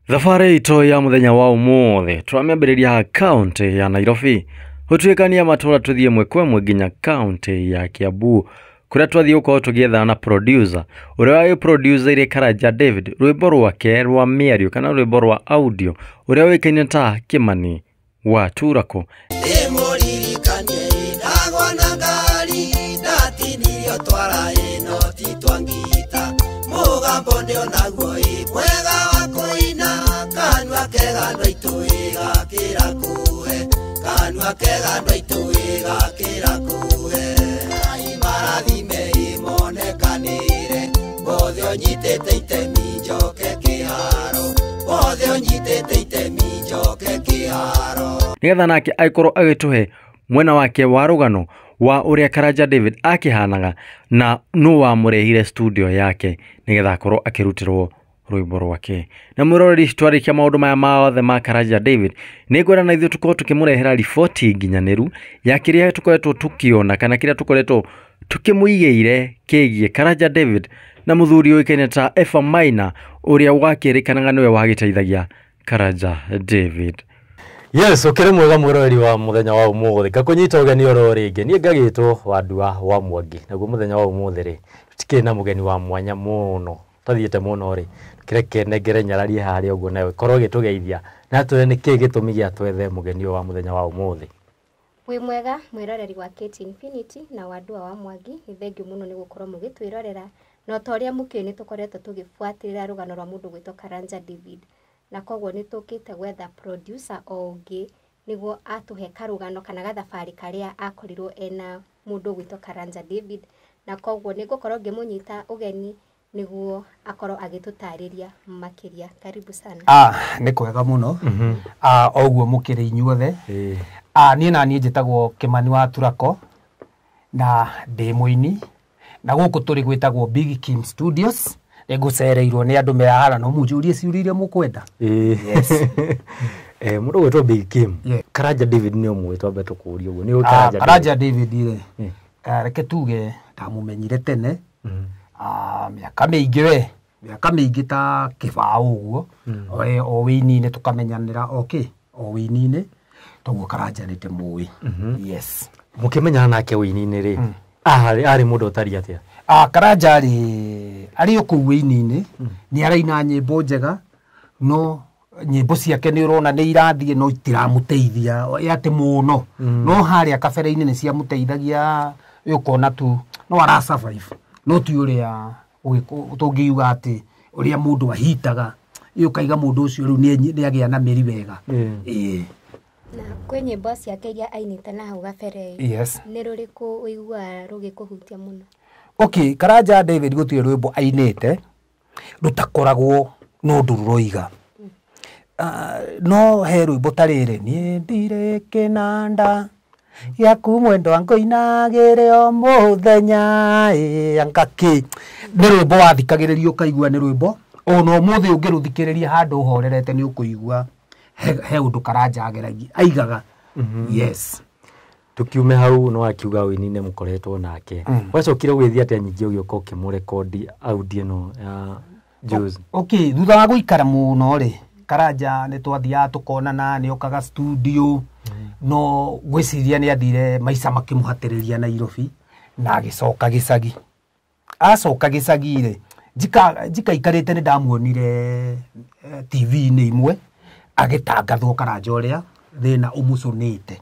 Thabarĩ itũ ya mũthenya wa ũmũthĩ tũramĩambĩrĩria kaunti ya Nairobi gũtuĩkania matũra tũthiĩ ĩmwe kwa ĩmwe nginya kaunti ya Kiambu kũrĩa twathiĩ gũkorwo tũgĩethana na producer ũrĩa wagĩproduceire Karanja David rwĩmbo rwake rwa mĩario kana rwĩmbo rwa audio ũrĩa wĩkaine ta Kĩmani wa Turako. Nigetha nake aikorwo agĩtũhe mwena wake wa rũgano wa ũrĩa Karanja David akĩhanaga na nũ wamũrehire studio yake nigetha akorwo akĩrutĩrwo rwĩmbo rwake. Na mwĩroreri twarĩkia maũndũ maya mothe ma Karanja David nĩngwenda na ithuĩ tũkorwo tũkĩmũrehera riboti nginyanĩru ya kĩrĩa tũkoretwo tũkĩona kana kĩrĩa tũkoretwo tũkĩmũigĩire kĩgiĩ Karanja David na mũthuri ũĩkaine ta Eva Maina ũrĩa wakĩrĩkanaga nĩwe wagĩteithagia Karanja David. Yes, ukĩrĩ mwega mwĩroreri wa mũthenya wa ũmũthĩ ngakũnyita ũgeni oro rĩngĩ niĩ ngagĩtwo Wandua wa Mwangi naguo mũthenya wa ũmũthĩ rĩ tũtikĩrĩ na mũgeni wa mwanya mũno tathiĩte mũno rĩ kĩreke nengere nyararie harĩa ũguo nawe korwo gĩtũgeithia na tũre nĩ kĩĩ gĩtũmi gĩa twethe mũgeni wa mũthenya wa ũmũthĩ. Wĩ mwega mwĩroreri wa KT Infinity na Wandua wa Mwangi nĩ thengiũ mũno nĩ gũkorwo mũgĩtwĩrorera na ũtorĩa mũkĩĩ nĩ tũkoretwo tũgĩbuatĩrĩra rũgano rwa mũndũ gwĩtwo Karanja David na koguo nĩ tũkĩte gwetha producer ũngĩ nĩguo atũhe karũgano kana gathabarĩ karĩa akorirwo ena mũndũ gwĩtwo Karanja David na koguo nĩ ngũkorwo ngĩmũnyita ũgeni nĩguo akorwo agĩtũtarĩria makĩria. Karibu sana. Nĩ kwega mũno. Oguo mũkĩrĩ inyuothe. Niĩ na niĩ njĩtagwo Kĩmani wa Turako na ndĩ mũini na gũkũ tũrĩ gwĩtagwo Big Kim Studios. Ngũcereirwo nĩ andũ mehara no mũnjũrie ciũria iria mũkwenda. Yes. Mũndũ gwĩtwo Big Kim. Karanja David nĩ ũmwe twambe tũkũũria ũguo. Nĩ Karanja David rĩ. Reke tuge ndamũmenyire tene. Mĩaka mĩingĩ ta kĩbaũ ũguo. O wĩini-inĩ tũkamenyanĩra o wĩini-inĩ. Toguo Karanja nĩ ndĩmũĩ. Yes. Mũkĩmenyana nake wĩini-inĩ rĩ. Arĩ mũndũ ũtari atĩa? Karanja arĩ o kũu wĩini-inĩ nĩ araina nyĩmbo njega no nyĩmbo ciake nĩ ũrona nĩ irathiĩ no itiramũteithia atĩ mũno no harĩa kabere-inĩ nĩ ciamũteithagia ũkona tu no ara survive no ti ũrĩa tũngiuga atĩ ũrĩa mũndũ ahitaga ũkaiga mũndũ ũcio rĩu nĩ agĩa na mĩri wega. Na kwĩ nyĩmbo ciake iria ainĩte na hau kabere nĩ rũrĩkũ ũiguaga rũgĩkũhutia mũno? Karanja David gũtirĩ rwĩmbo ainĩte rũtakoragwo no ndũroiga. No he rwĩmbo ta rĩrĩ niĩ ndirĩ kĩnanda gĩaku mwendwa ngũinagĩre o mũthenya ngakĩ nĩ rwĩmbo wathikagĩrĩria ũkaigua nĩ rwĩmbo ona ũmũthĩ ũngĩrũthikĩrĩria handũ ũhorerete nĩ ũkũigua he ũndũ Karanja aigaga. Yes. Tukiume hau no akiuga wĩini-inĩ mũkoretwo nake. Wacokire gwĩthia atĩa nyingĩ ũgĩũka ũkĩmũrekondi audio no ya Juice? Thutha wa gũikara mũno rĩ Karanja nĩ twathiaga tũkonana nĩ okaga studio no gwĩciria nĩ athire maica makĩmũhatĩrĩria Nairobi na agĩcoka gĩcagi. Acoka gĩcagi rĩ njikaikarĩte nĩ ndamuonire TV-inĩ imwe agĩtangathwo Karanja ũrĩa thĩna ũmũcũnĩte.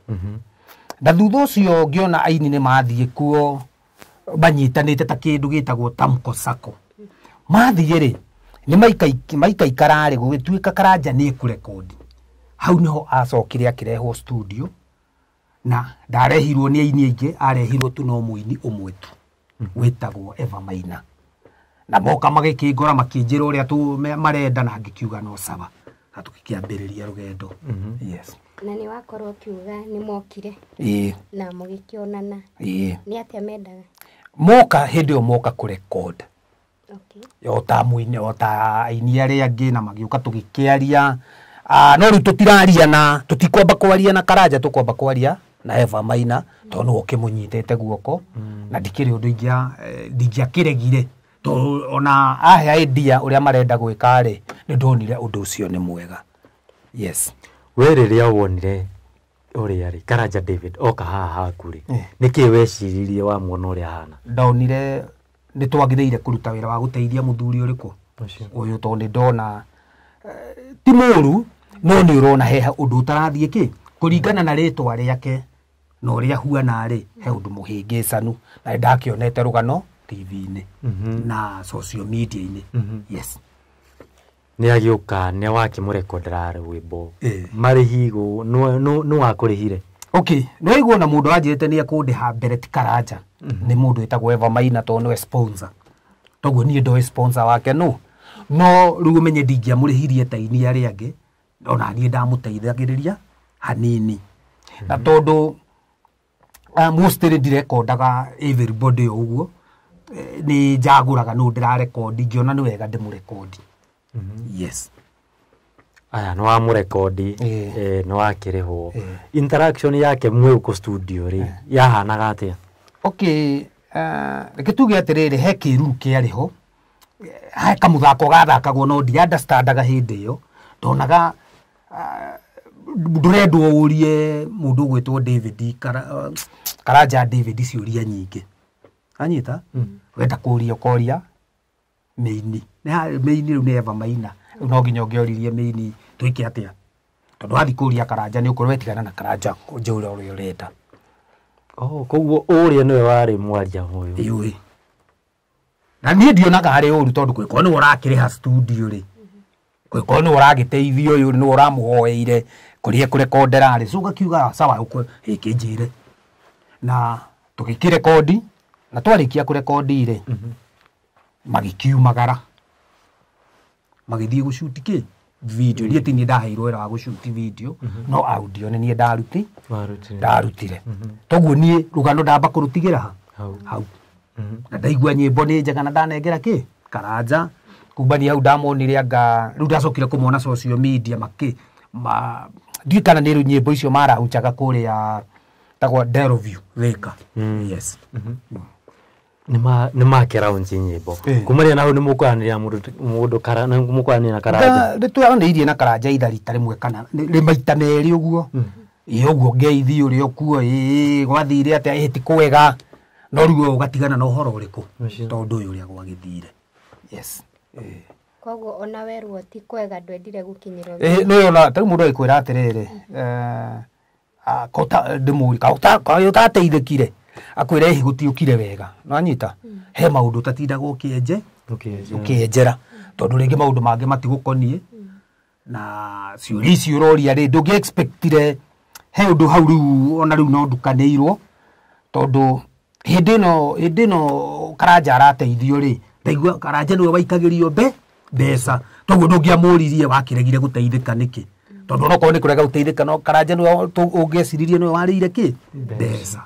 Na thutha ũcio ngĩona aini nĩ mathiĩ kuo manyitanĩte ta kĩndũ gĩtagwo Tamko Sacco. Mathiĩ rĩ nĩ maikaikara rĩ gũgĩtuĩka Karanja nĩ ekũrekondi. Hau niho acokire akĩrehwo studio na ndarehirwo nĩ aini aingĩ arehirwo tu no mũini ũmwe tu wĩtagwo Eva Maina. Na moka magĩkĩngora makĩnjĩra ũrĩa marenda na ngĩkiuga no sawa na tũkĩambĩrĩria rũgendo. Yes. Na nĩ wakorwo kiuga nĩ mokire na mũgĩkĩonana nĩ atĩa mendaga? Moka hĩndĩ ĩyo moka kũrekondi. Ta mũini ta aini arĩa angĩ na magĩũka tũgĩkĩaria no rĩu tũtiraria na tũtikwamba kwaria na Karanja tũkwamba kwaria na Eva Maina tondũ nĩwe ũkĩmũnyitĩte guoko na ndikĩrĩ ũndũ ndingĩakĩregire ona ahe idea uria marenda gwika ri ni ndonire undu ucio ni mwega. Yes. We riria wonire uria ri Karanja David oka haha haku ri niki weciririe wa muona uria hana? Ndonire ni twagithiire kuruta wira wa guteithia muthuri uriku uyu tondu ndona ti muru no ni urona he undu utarathie ki kuringana na ritwa riake no ria huana ri he undu muhingicanu na ndakionete rugano TV-ini na social media-ini. Yes. Ni agiuka ni wakimũrekondera rwĩmbo marihigo no wakurihire? Okay, no igwo na mundu anjite ni akundiha mbere ti Karanja. Ni mundu etagwo Eva Maina tondu we sponsor. Toguo ni ndo sponsor wake no riu menye ndingia murihirie ta ini ari angi ona ni ndamuteithagiriria hanini. Na tondu mostly ndirekondaga everybody uguo ni njaguraga no ndirarekondi ngiona ni wega ndimurekondi. Yes. Aya no amurekondi no akirihwo interaction yake mwe ku studio ri yahanaga atia? Okay, gituge atiriri he kiru kiariho ha kamuthako gathakagwo no ndi understandaga hindi iyo ndonaga ndurendwo urie mundu gwitwo David Karanja David ciuria nyingi anyita wenda kuria koria meini riu ni Eva Maina no nginya ngioririe meini twike atia tondu wathi kuria Karanja ni ukorwo wetigana na Karanja njure uria urenda. Koguo uria niwe wari mwaria huyu? Iwe na ni ndionaga hari uru tondu kwiko ni urakiriha studio ri kwiko ni uragiteithio uyu ni uramuhoeire kurie kurekondera ri so gakiuga sawa uko ikinjire na tugikirekondi na twarikia kurekondi ri magikiumagara magithie gushuti ki video ria tini ndaheirwo wira wa gushuti video no audio ni nie ndarutire toguo nie rugano ndamba kurutigira hau na ndaigua nyimbo ni njega na ndanengera ki Karanja kumbani hau ndamonire anga riu ndacokire kumona social media ndikana ni riu nyimbo icio marahunjaga kuria tagwa Deroview Thika. Yes. Ni makeraunji nyimbo kumaria naho ni mukwanira mundu Karanja mukwanira na Karanja nditwanirie na Karanja itharita rimwe kana maita meri uguo uguo ngeithi uri okuo gwathire atia hiti kwega no riu ugatigana na uhoro uriku tondu uyu uria gwagithire. Yes. Koguo ona werwo ti kwega ndwendire gukinyirwo no ona ta mundu aikwira atiriri kota ndimuri ka utateithikire akwire higutiukire wega no anyita he maundu tatindagwo ukienjera tondu ringi maundu mangi matigukonie na ciuri icio uroria ri ndungi expectire he undu hau riu ona riu no ndukaneirwo tondu hindi no Karanja arateithio ri ndaigua Karanja niwe waikagirio mbeca toguo ndungiamuririe wakiregire guteithika niki tondu no kone kurega guteithika no Karanja niwe ungeciririe niwe warire ki mbeca.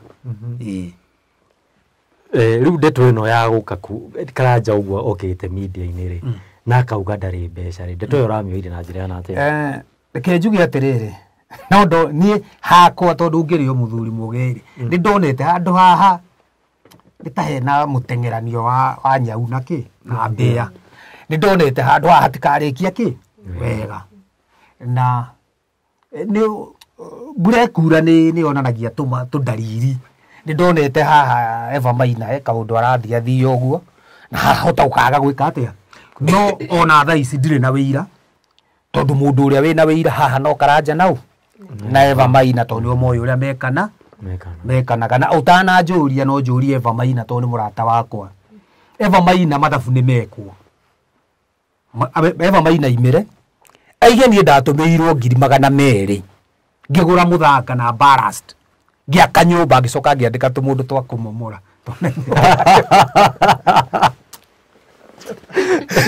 Riu ndeto ino ya guka Karanja uguo okite media-ini ri na kauga ndari mbeca ri ndeto yo ramioire na njira na atia? Reke njuge atiriri no ndo ni hakwa tondu ungirio muthuri mugeri ni ndonete handu haha nitahe na mutengeranio wa nyau na ki na mbia ni ndonete handu haha hatikarikia ki wega na ni mbura kura ni onanagia tundariri ni ndonete haha Eva Maina kaundu arathia uguo na hahota ukaga gwika atia no ona thaa ici ndire na wira tondu mundu uria wina wira haha no Karanja nau na Eva Maina tondu moyo uria mekana kana utana njuria no njurie Eva Maina tondu murata wakwa Eva Maina mathabu ni mekwo Eva Maina imire aige ni ndatumirwo 200,000 ngigura muthanga na ballast ngiaka nyumba ngicoka ngiandika tumundu twa kumomora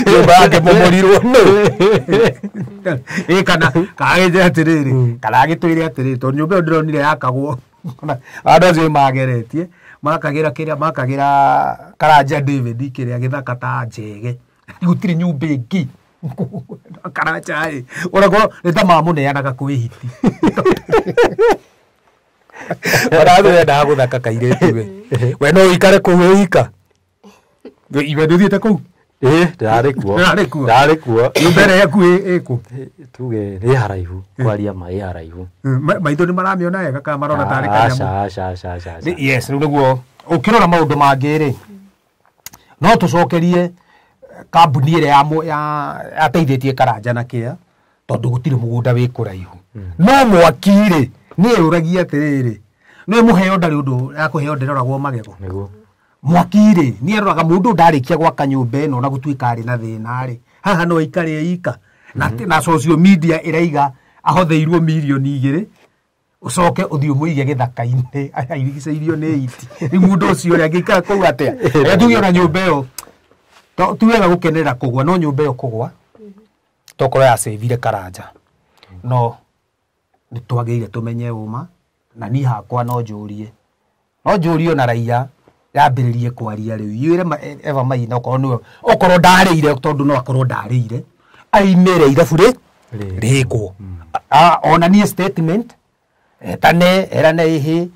nyumba yake momorirwo no kana kageje atiriri kana agitwire atiriri tondu nyumba iyo ndironire yakagwo andu acio mageretie makagira kiria makagira Karanja David kiria githaka ta njege gutiri nyumba ingi Karanja uragwo nita mamuneanaga kwihiti Warathi wenda guthaka kairitu we no ikare kuwika iwe nduthiĩte kũu Ndarĩ kuo. Ndarĩ kuo. Ndarĩ kuo. nyũmba ĩrĩa yaku ĩkũ Tuge nĩ haraihu. Kwaria ma ĩ haraihu. maitho nĩ maramĩona wega kana marona tarĩ kanyamũ Aca. yes rĩu nĩguo ũkĩrora maũndũ mangĩ-rĩ no tũcokerie kambuni ĩrĩa yateithĩtie Karanja na kĩa tondũ gũtirĩ mũgũnda wĩ kũraihu no mwaki-rĩ nĩ ũragia atĩrĩrĩ nĩ mũheo ndarĩ ũndũ ya kũheo ndĩroragwo magego Nĩguo. mwaki-rĩ nĩ aroraga mũndũ ndarĩkia gwaka nyũmba ĩno na gũtuĩka arĩ na thĩna-rĩ haha no aikare ika na social media ĩraiga ahotheirwo mirioni 2 ucoke uthii umuige githaka-inĩ airigicĩirio nĩ iti rĩu mũndũ ũcio ũrĩa angĩikara kũu atĩa tuge ona nyũmba ĩyo ti wega gũkenerera kũgwa no nyũmba ĩyo kũgwa tokorwo yacĩvire Karanja no nĩ twagĩrĩire tũmenye ũma na niĩ hakwa no njũrie ona raia yambĩrĩrie kwaria rĩu yũire Eva Maina okorwo ndarĩire tondũ no akorwo ndarĩire aimĩre irabu rĩkwo ona niĩ statement etane erane ihe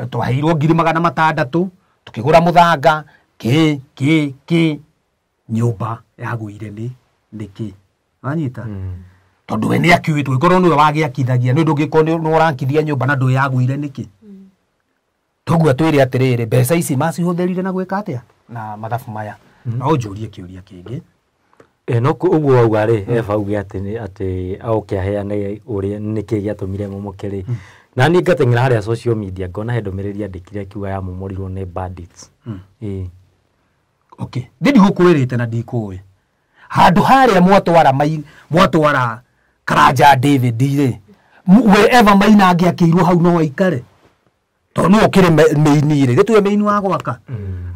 twaheirwo 600,000 tukigura muthanga ki nyumba yagũire nĩkĩ wanyita tondu we nĩ akiuĩtwo ikorwo nĩwe wagiakithagia nĩ ũndũ ũngĩkorwo nĩ ũrankithia nyũmba na ndũ yagũire nĩkĩ toguo twĩre atĩrĩrĩ mbeca ici macihũthĩrire na gwĩka atĩa na mathabu maya no njũrie kĩũria kĩngĩ no ũguo auga rĩ Eva auge atĩ oke aheane ũrĩa nĩkĩ gĩatũmire mũmũkĩrĩ na niĩ ngateng'era harĩa social media ngona he ndũmĩrĩri andĩkire akiuga yamomorirwo nĩ bandits okay ndĩ gũkwĩrĩte na ndikũĩ handũ harĩa mwatwara Karanja David rĩ we Eva Maina angĩakĩirwo hau no aikare tondũ no ũkĩrĩ mĩini rĩ gĩtũwe mĩini wa gwaka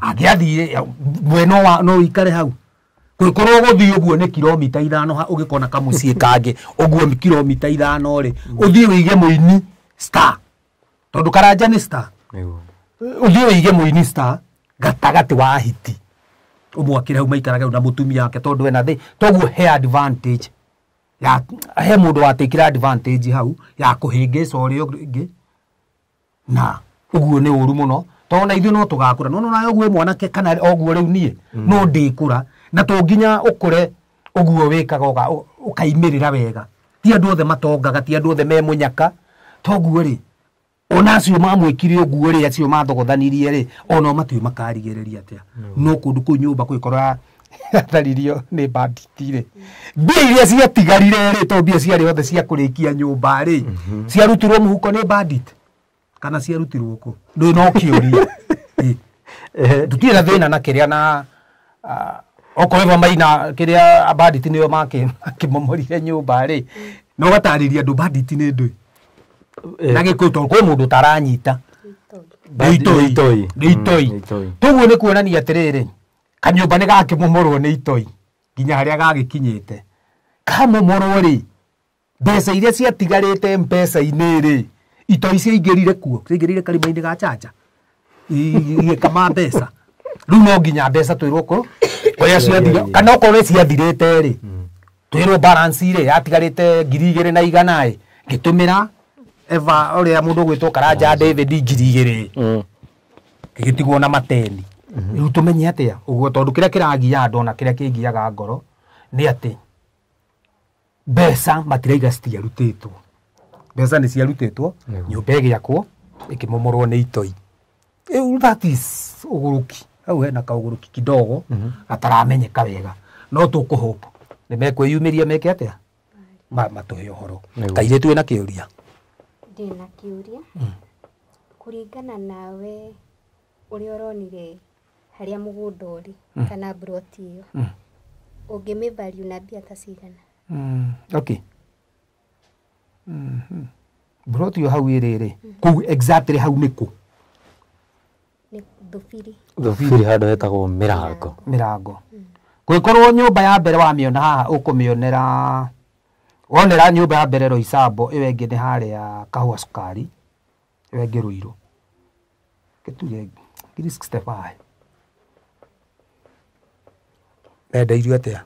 angĩathire we no ikare hau kwĩkorwo gũthiĩ ũguo nĩ kilomita 5 ũgĩkona kamũciĩ kangĩ ũguo kilomita 5 rĩ ũthiĩ wĩige mũini star tondu Karanja ni star uthie wige muini star gatagati wa hiti umwakire hau maikaraga na mutumia yake tondu ena thi toguo he advantage ya he mundu watikira advantage hau ya kuhingica uria ungi na uguo ni uru muno tona ithu no tugakura no nayo gwe mwanake kana oguo riu nie no ndikura na to nginya ukure uguo wikaga ukaimirira wega ti andu othe matongaga ti andu othe me munyaka toguo ri ona acio mamwikire uguo ri acio mathogothanirie ri ona matui makarigiriria atia no kundu ku nyumba kwikora atharirio ni bandit ri mbia iria ciatigarire ri to mbia ciari othe cia kurikia nyumba ri ciarutirwo muhuko ni bandit kana ciarutirwo ku no kiuria tutira thina na kiria na okorwo Maina kiria bandit niyo makimomorire nyumba ri no gatariria ndu bandit ni ndu na gikuto kwa mundu taranyita itoi tuguo ni kuonania atiriri kanyumba ni gakimomorwo ni itoi nginya haria gagikinyite kamomorwo ri mbeca iria ciatigarite mpesa-ini ri itoi ciaingirire kuo ciaingirire karima-ini ga chacha kama mbeca riu no nginya mbeca twirwo ko oya ciathira kana okorwo ciathirite ri twirwo balance ri yatigarite 2,100 ngitumira Eva oria mundu gwitwo Karanja David 2,000 gitigwo na mateni riu tumenye atia uguo tondu kiria kiragia andu na kiria kingiaga ngoro ni ati mbeca matiraiga citiarutitwo mbeca ni ciarutitwo nyumba igiakwo ikimomorwo ni itoi that is uguruki au hena kauguruki kidogo ataramenyeka wega no tukuhopa ni mekwiyumiria meke atia matuhe uhoro kaire twina kiuria ndina kiuria kuringana nawe uria uronire haria mugunda uri kana broti iyo ungimi value na bia ta cigana okay broti yo hau iriri ku exactly hau niku ni thufiri handu hetagwo mirango gwikorwo nyumba ya mbere wamiona haha ukumionera wonera nyumba ya mbere Roysambu iwe ingi ni haria Kahua Sukari iwe ingi Ruiru kituge 65 ndairio atia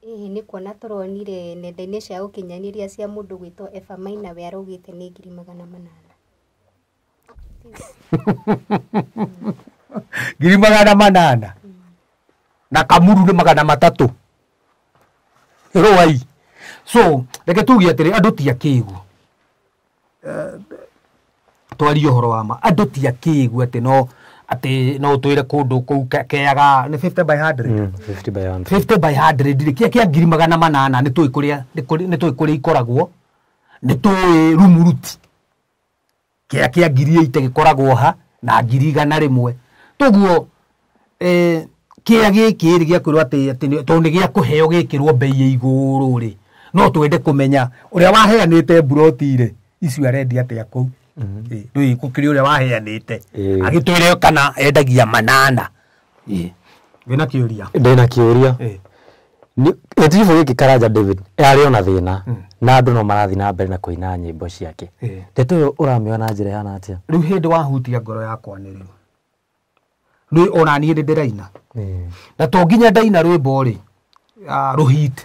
ni kuona turonire nenda-ini cia ukinyaniria cia mundu gwitwo Eva Maina we araugite ni 800,000 800,000 na Kamuru nĩ 300 roi. So reke tuge atĩrĩ andũ ti akĩigua twarie ũhoro wa ma, andũ ti akĩigua atĩ no twĩre kũndũ kũu keaga nĩ 50 by 100 50 by 100 ndire kĩa 800 nĩ tũĩ kũrĩa ikoragwo, nĩ tũĩ rumuruti kĩa 800 gĩkoragwo ha na 100 toguo kĩa gĩkĩ gĩa kwĩrwo atĩ tondũ nĩ gĩa kũheo gĩkĩrwo bei ya igũrũ rĩ, no twende kũmenya ũrĩa waheanĩte mburoti rĩ icio arendia atĩa kũu. Rĩu gũkĩrĩ ũrĩa waheanĩte agĩtwĩre kana endagia 8. Wĩna kĩũria? Ndĩna kĩũria. Gĩtiribũ gĩkĩ Karanja David arĩ ona thĩna na andũ no marathiĩ na mbere na kũina nyĩmbo ciake. Ndeto ũyũ ũramĩona na njĩra yana atĩa? Rĩu hĩndĩ wahutia ngoro yakwa nĩ rĩu. Rĩu ona niĩ ndĩraina. Na to nginya ndaina rwĩmbo rĩ rũhiti.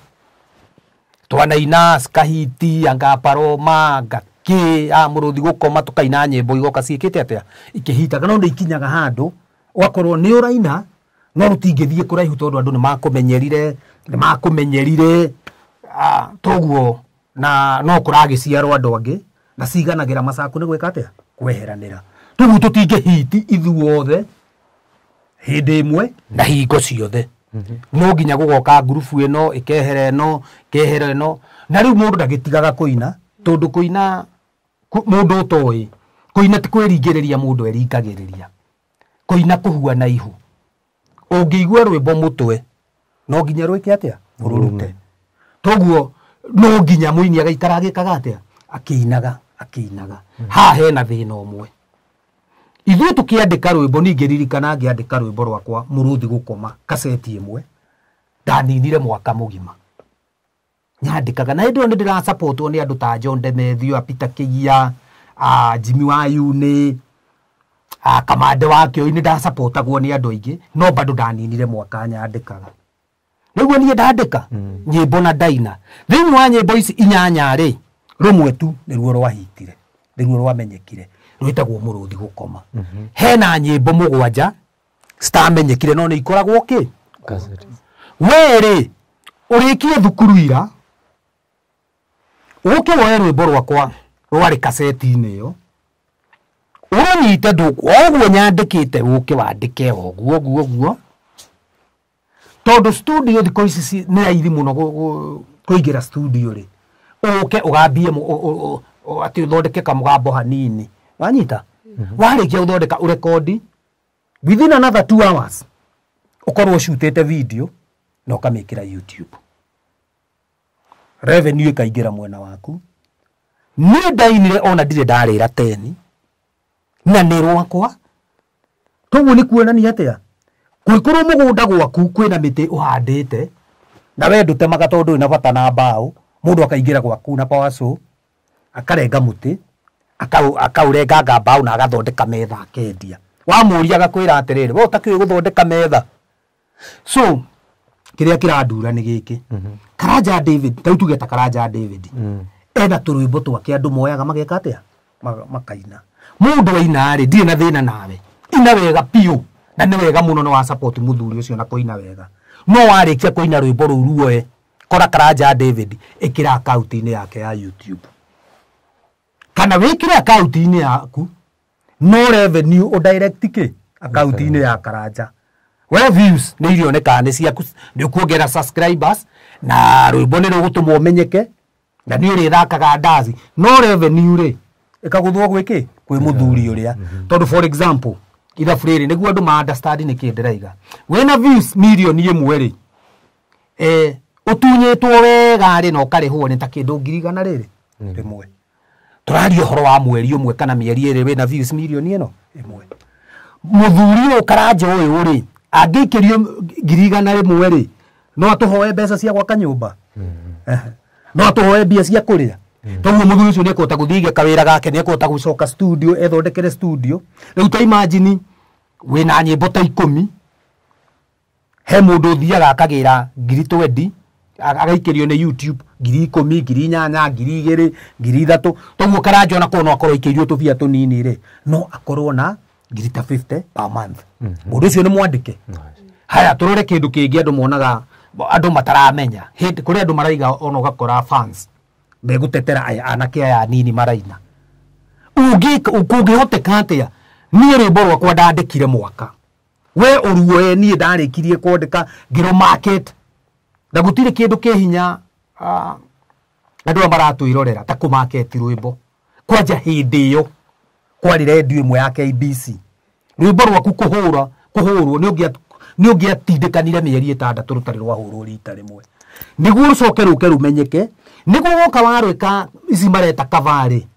Twanaina skahiti anga paroma ngakĩ mũrũthi gũkoma tukaina nyĩmbo igoka ciĩkĩte atĩa ikĩhitaga, no ikinyaga handũ wakorwo nĩ ũraina no rũtingĩthiĩ kũraihu tondũ andũ nĩ makũmenyerire toguo na no kũragĩciarwo andũ angĩ na ciganagĩra macaku nĩ gwĩka atĩa kweheranĩra. Toguo tũtingĩhiti ithuothe hĩndĩ ĩmwe na hingo ciothe. No nginya gũgoka ngurubu ĩno ĩkehera ĩno na rĩu mũndũ ndagĩtigaga kũina tondũ kũina mũndũ ũtoĩ kũina ti kwĩringĩrĩria, mũndũ eringagĩrĩria. Kũina kũhuana ihu, ũngĩigua rwĩmbo mũtwe no nginya rwĩke atĩa ũrũrute. Toguo no nginya mũini agaikara agĩkaga atĩa akĩinaga. Haha hena thĩna ũmwe. Ithuĩ tũkĩandĩka rwĩmbo, ningĩ ririkana ngĩandĩka rwĩmbo rwakwa mũrũthi gũkoma kaseti ĩmwe ndaninire mwaka mũgima nyandĩkaga, na hĩndĩ ĩyo nĩ ndĩrasupportwo nĩ andũ ta John Demethio, Peter Kĩgia, Jimmy Wayune, Kamande wa Kĩoi, nĩ ndasupportagwo nĩ andũ aingĩ, no bado ndaninire mwaka nyandĩkaga. Nĩguo niĩ ndandĩka nyĩmbo na ndaina. Thĩinĩ wa nyĩmbo ici 8 rĩ, rũmwe tu nĩruo rwahitire, nĩruo rwamenyekire, rwĩtagwo mũrũthi gũkoma. Hena nyĩmbo 7 citamenyekire no nĩ ikoragwo kĩ werĩ ũrĩkie thukuru ira ũke woe rwĩmbo rwakwa rwarĩ kaseti-inĩ ĩyo ũranyite ũguo nyandĩkĩte ũke wandĩke ũguo tondũ studio thikũ ici nĩ raithi mũno kũingĩra studio rĩ, ũke ũgambie atĩ ũthondeke kamũgambo hanini wanyita. Warĩkia ũthondeka ũrekodi within another 2 hours ũkorwo shootĩte video na ũkamĩkĩra YouTube, revenue ĩkaingĩra mwena waku. Niĩ ndainire ona ndirĩ ndarĩra 10 na nĩ rwakwa. Toguo nĩ kuonania atĩa kũikorwo mũgũnda gwaku kwĩna mĩtĩ ũhandĩte na we ndũtemaga tondũ ĩna bata na mbaũ, mũndũ akaingĩra gwaku na power saw akarenga mũtĩ akaurenganga mbaũ na agathondeka metha akendia. Wamũria agakwĩra atĩrĩrĩ we ũtakĩũĩ gũthondeka metha. So kĩrĩa kĩrandura nĩ gĩkĩ. Karanja David, tau tuge ta Karanja David ena tũrwĩmbo twake andũ moyaga mageka atĩa makaina. Mũndũ aina rĩ ndirĩ na thĩna nawe, ina wega piũ na nĩ wega mũno, no wa support mũthuri ũcio na kũina wega. No warĩkia kũina rwĩmbo rũu ruoe kora Karanja David ĩkĩra account-inĩ yake ya YouTube, kana wĩkĩre account-inĩ yaku no revenue o direct kĩ account-inĩ ya Karanja. We views nĩ irioneka nĩ ciaku, nĩ ũkuongerera subscribers na rwĩmbo nĩ rũgũtũmwo ũmenyeke na nĩ ũrĩthakaga ndaci, no revenue rĩ ĩkagũthwo gwĩkĩ kwĩ mũthuri ũrĩa. Tondũ for example ithabu rĩrĩ nĩguo andũ ma understand nĩkĩ ndĩraiga, wĩna views mirioni 1 rĩ ũtunyĩtwo wega rĩ na ũkarĩhwo nĩ ta kĩndũ 100 rĩrĩ rĩmwe. Tũraria ũhoro wa mweri ũmwe kana mĩeri 2 wĩna views mirioni 1. Mũthuri ũyũ Karanja ũyũ rĩ angĩikĩrio 100 rĩ no atũhoe mbeca cia gwaka nyũmba, no atũhoe mbia cia kũrĩa. Toguo mũthuri ũcio nĩ ekũhota gũthiĩ kawĩra gake, nĩ ekũhota gũcoka studio ethondekere studio. Rĩu ta imagine wĩna nyĩmbo ta 10 he mũndũ ũthiaga akagĩra 20 agaikĩrio nĩ YouTube 10,000, 8,000, 2,000, 3,000. Toguo Karanja ona kono akorwo ikĩrio tũbia tũnini rĩ no akorwo na 50 per month. Mũndũ ũcio nĩ mwandĩke. haya turore kindu kingi andu monaga andu mataramenya hindi kuri andu maraiga ona ugakora fans megutetera aya anake aya nini maraina ungihoteka atia nie rwimbo rwakwa ndandikire mwaka we uruo nie ndarikirie kwandika ngiro market na gutire kindu ke hinya andu maratwirorera ta ku market rwimbo kwanja hindi iyo kwari radio imwe ya KBC rwimbo rwaku kuhurwo ni ungiatindikanire mieri 6 rutari rwahurwo rita rimwe niguo rucoke ruke rumenyeke niguo woka warwika ici mareta kavari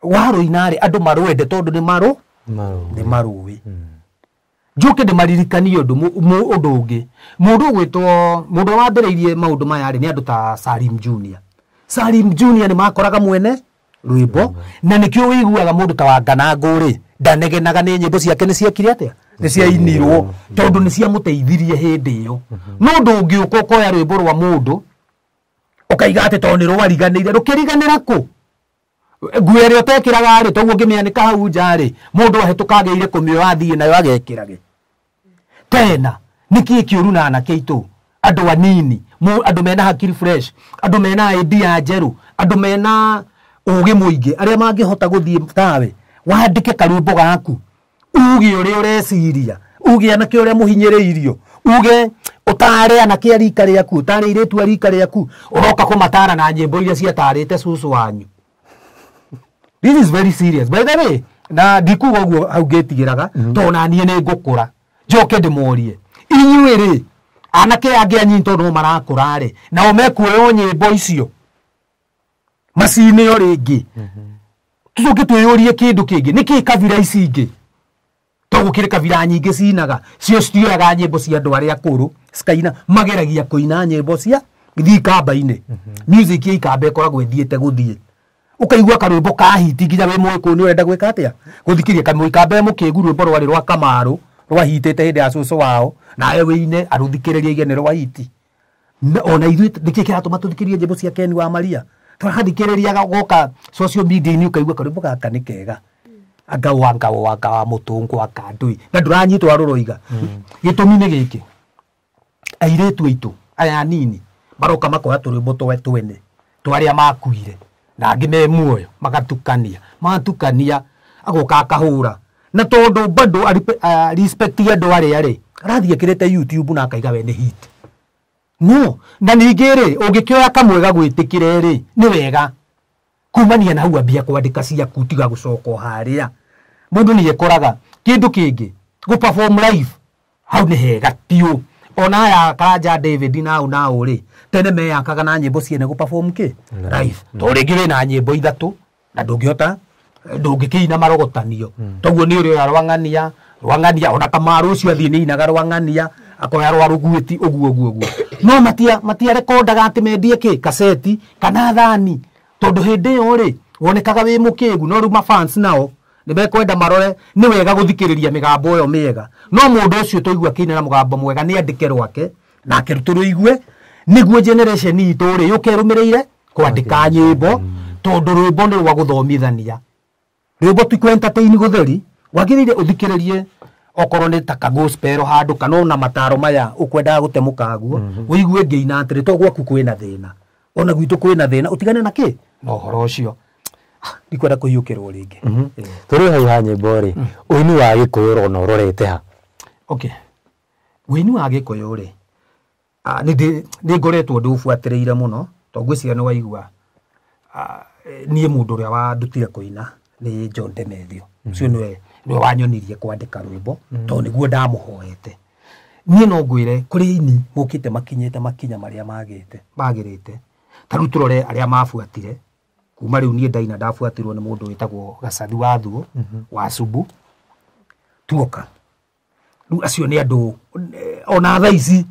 waruinari andu marwende tondu ni maruwi njuke ndimaririkanie undu ungi mundu gwitwo mundu wambiriirie maundu maya ni andu ta Salim Junior ni makoraga mwene rwimbo na nikio wiguaga mundu ta Wangana Nguri ndanegenaga ni nyimbo ciake ni ciakire atia ni ciainirwo tondu ni ciamuteithirie hindi iyo no ndungi ukoya rwimbo rwa mundu ukaiga ati tondu ni rwariganire rukiriganira ku nguere utekiraga ri toguo ngimianika hau njari mundu ahetukageire kumio athie nayo agekirage tena niki kiuru na anake itu andu anini andu mena hakiri fresh andu mena idea njeru andu mena ugi muingi aria mangihota guthie tawe wandike karwimbo gaku uge uri ureciria uge anake uria muhinyiriirio uge utare anake arika riaku utare iretu arika riaku uroka kumatara na nyimbo iria ciatarite susu wanyu. This is very serious by the way na ndikuga uguo hau ngetigiraga tona nie ni ngukura njoke ndimorie inyuiri anake angi anyi tondu marakura ri na umekuoyo nyimbo icio macini yo ringi tucoke twiyurie kindu kingi niki kabira ici ingi togukire kabira nyingi cinaga cio citioyaga nyimbo cia andu aria akuru cikaina mageragia kuina nyimbo cia thikamba-ini music ikamba ikoragwo ithiite guthie ukaigua karwimbo kahiti nginya we moyo ni urenda gwika atia guthikiria kamwikamba mukigu rwimbo rwari rwa Kamaru rwahitite hindi ya cucu wao na ewe-ine aruthikiririe igene rwahiti ona ithuĩ nĩkĩ kĩratũma tũthikĩrie nyĩmbo cia Ken wa Maria tũrathikĩrĩria goka social media-inĩ ũkaigua karwimbo gaka nĩ kega anga wa mũtũngũ akandui na ndũranyitwo rũroiga gĩtũmi nĩ gĩkĩ airĩtu aitũ aya nini maroka makoya tũrwimbo twene twarĩa makuire na angĩ me muoyo magatukania agoka akahũra na tondu bado respect andu aria ri arathie kirete YouTube na akaiga we ni hit no na ningi ri ungikioya kamwega gwitikire ri ni wega kumania na hau ambia kwandika ciaku tiga gucoko haria mundu ni ekoraga kindu kingi go perform live hau ni hega piu ona ya Karanja David na uri tene me yakaga na nyimbo ciene go perform live to ringi we na nyimbo ithatu na ndungihota ndungikina marogotanio toguo ni uri rwang'ania ona Kamaru ucio athie ni inaga rwang'ania akoya rwaruguiti uguo no matia rekordaga ati mendie kaseti kana thani tondu hindi yo ri wonekaga wi mukigu no ruma fans nao ni bekwenda marore ni wega guthikiriria migambo yo miega no mundu ucio toigua kinera mugambo mwega ni andike rwake na akeruturu igue niguo generation itu ri yukerumireire kwandika nyimbo tondu rwimbo ni rwa guthomithania rwimbo ti ku entertain gutheri wagirire uthikiririe okorwo ni taka gospel handu kana na mataro maya ukwenda gutemuka guo uigue ngeina atiri to gwaku kwina thina ona gwitu kwina thina utigane na ki no horo ucio ndikwenda kuhiukirwo ringi turi hau ha nyimbo ri uini wa Gikuyu rona urorete ha okay uini wa Gikuyu ri ni ngoretwo ndubuatiriire muno to ngwiciria ni waigua nie mundu uria wandutire kuina ni John Demethio ucio niwe wanyonirie kwandika rwimbo to niguo ndamuhoete nie no ngwire kuri ini mukite makinyete makinya maria magirite taru turore aria mafuatire kuma riu nie ndaina ndafuatirwo ni mundu witagwo Gacathi wa Thuo wa Subu tuoka riu acio ni andu ona tha ici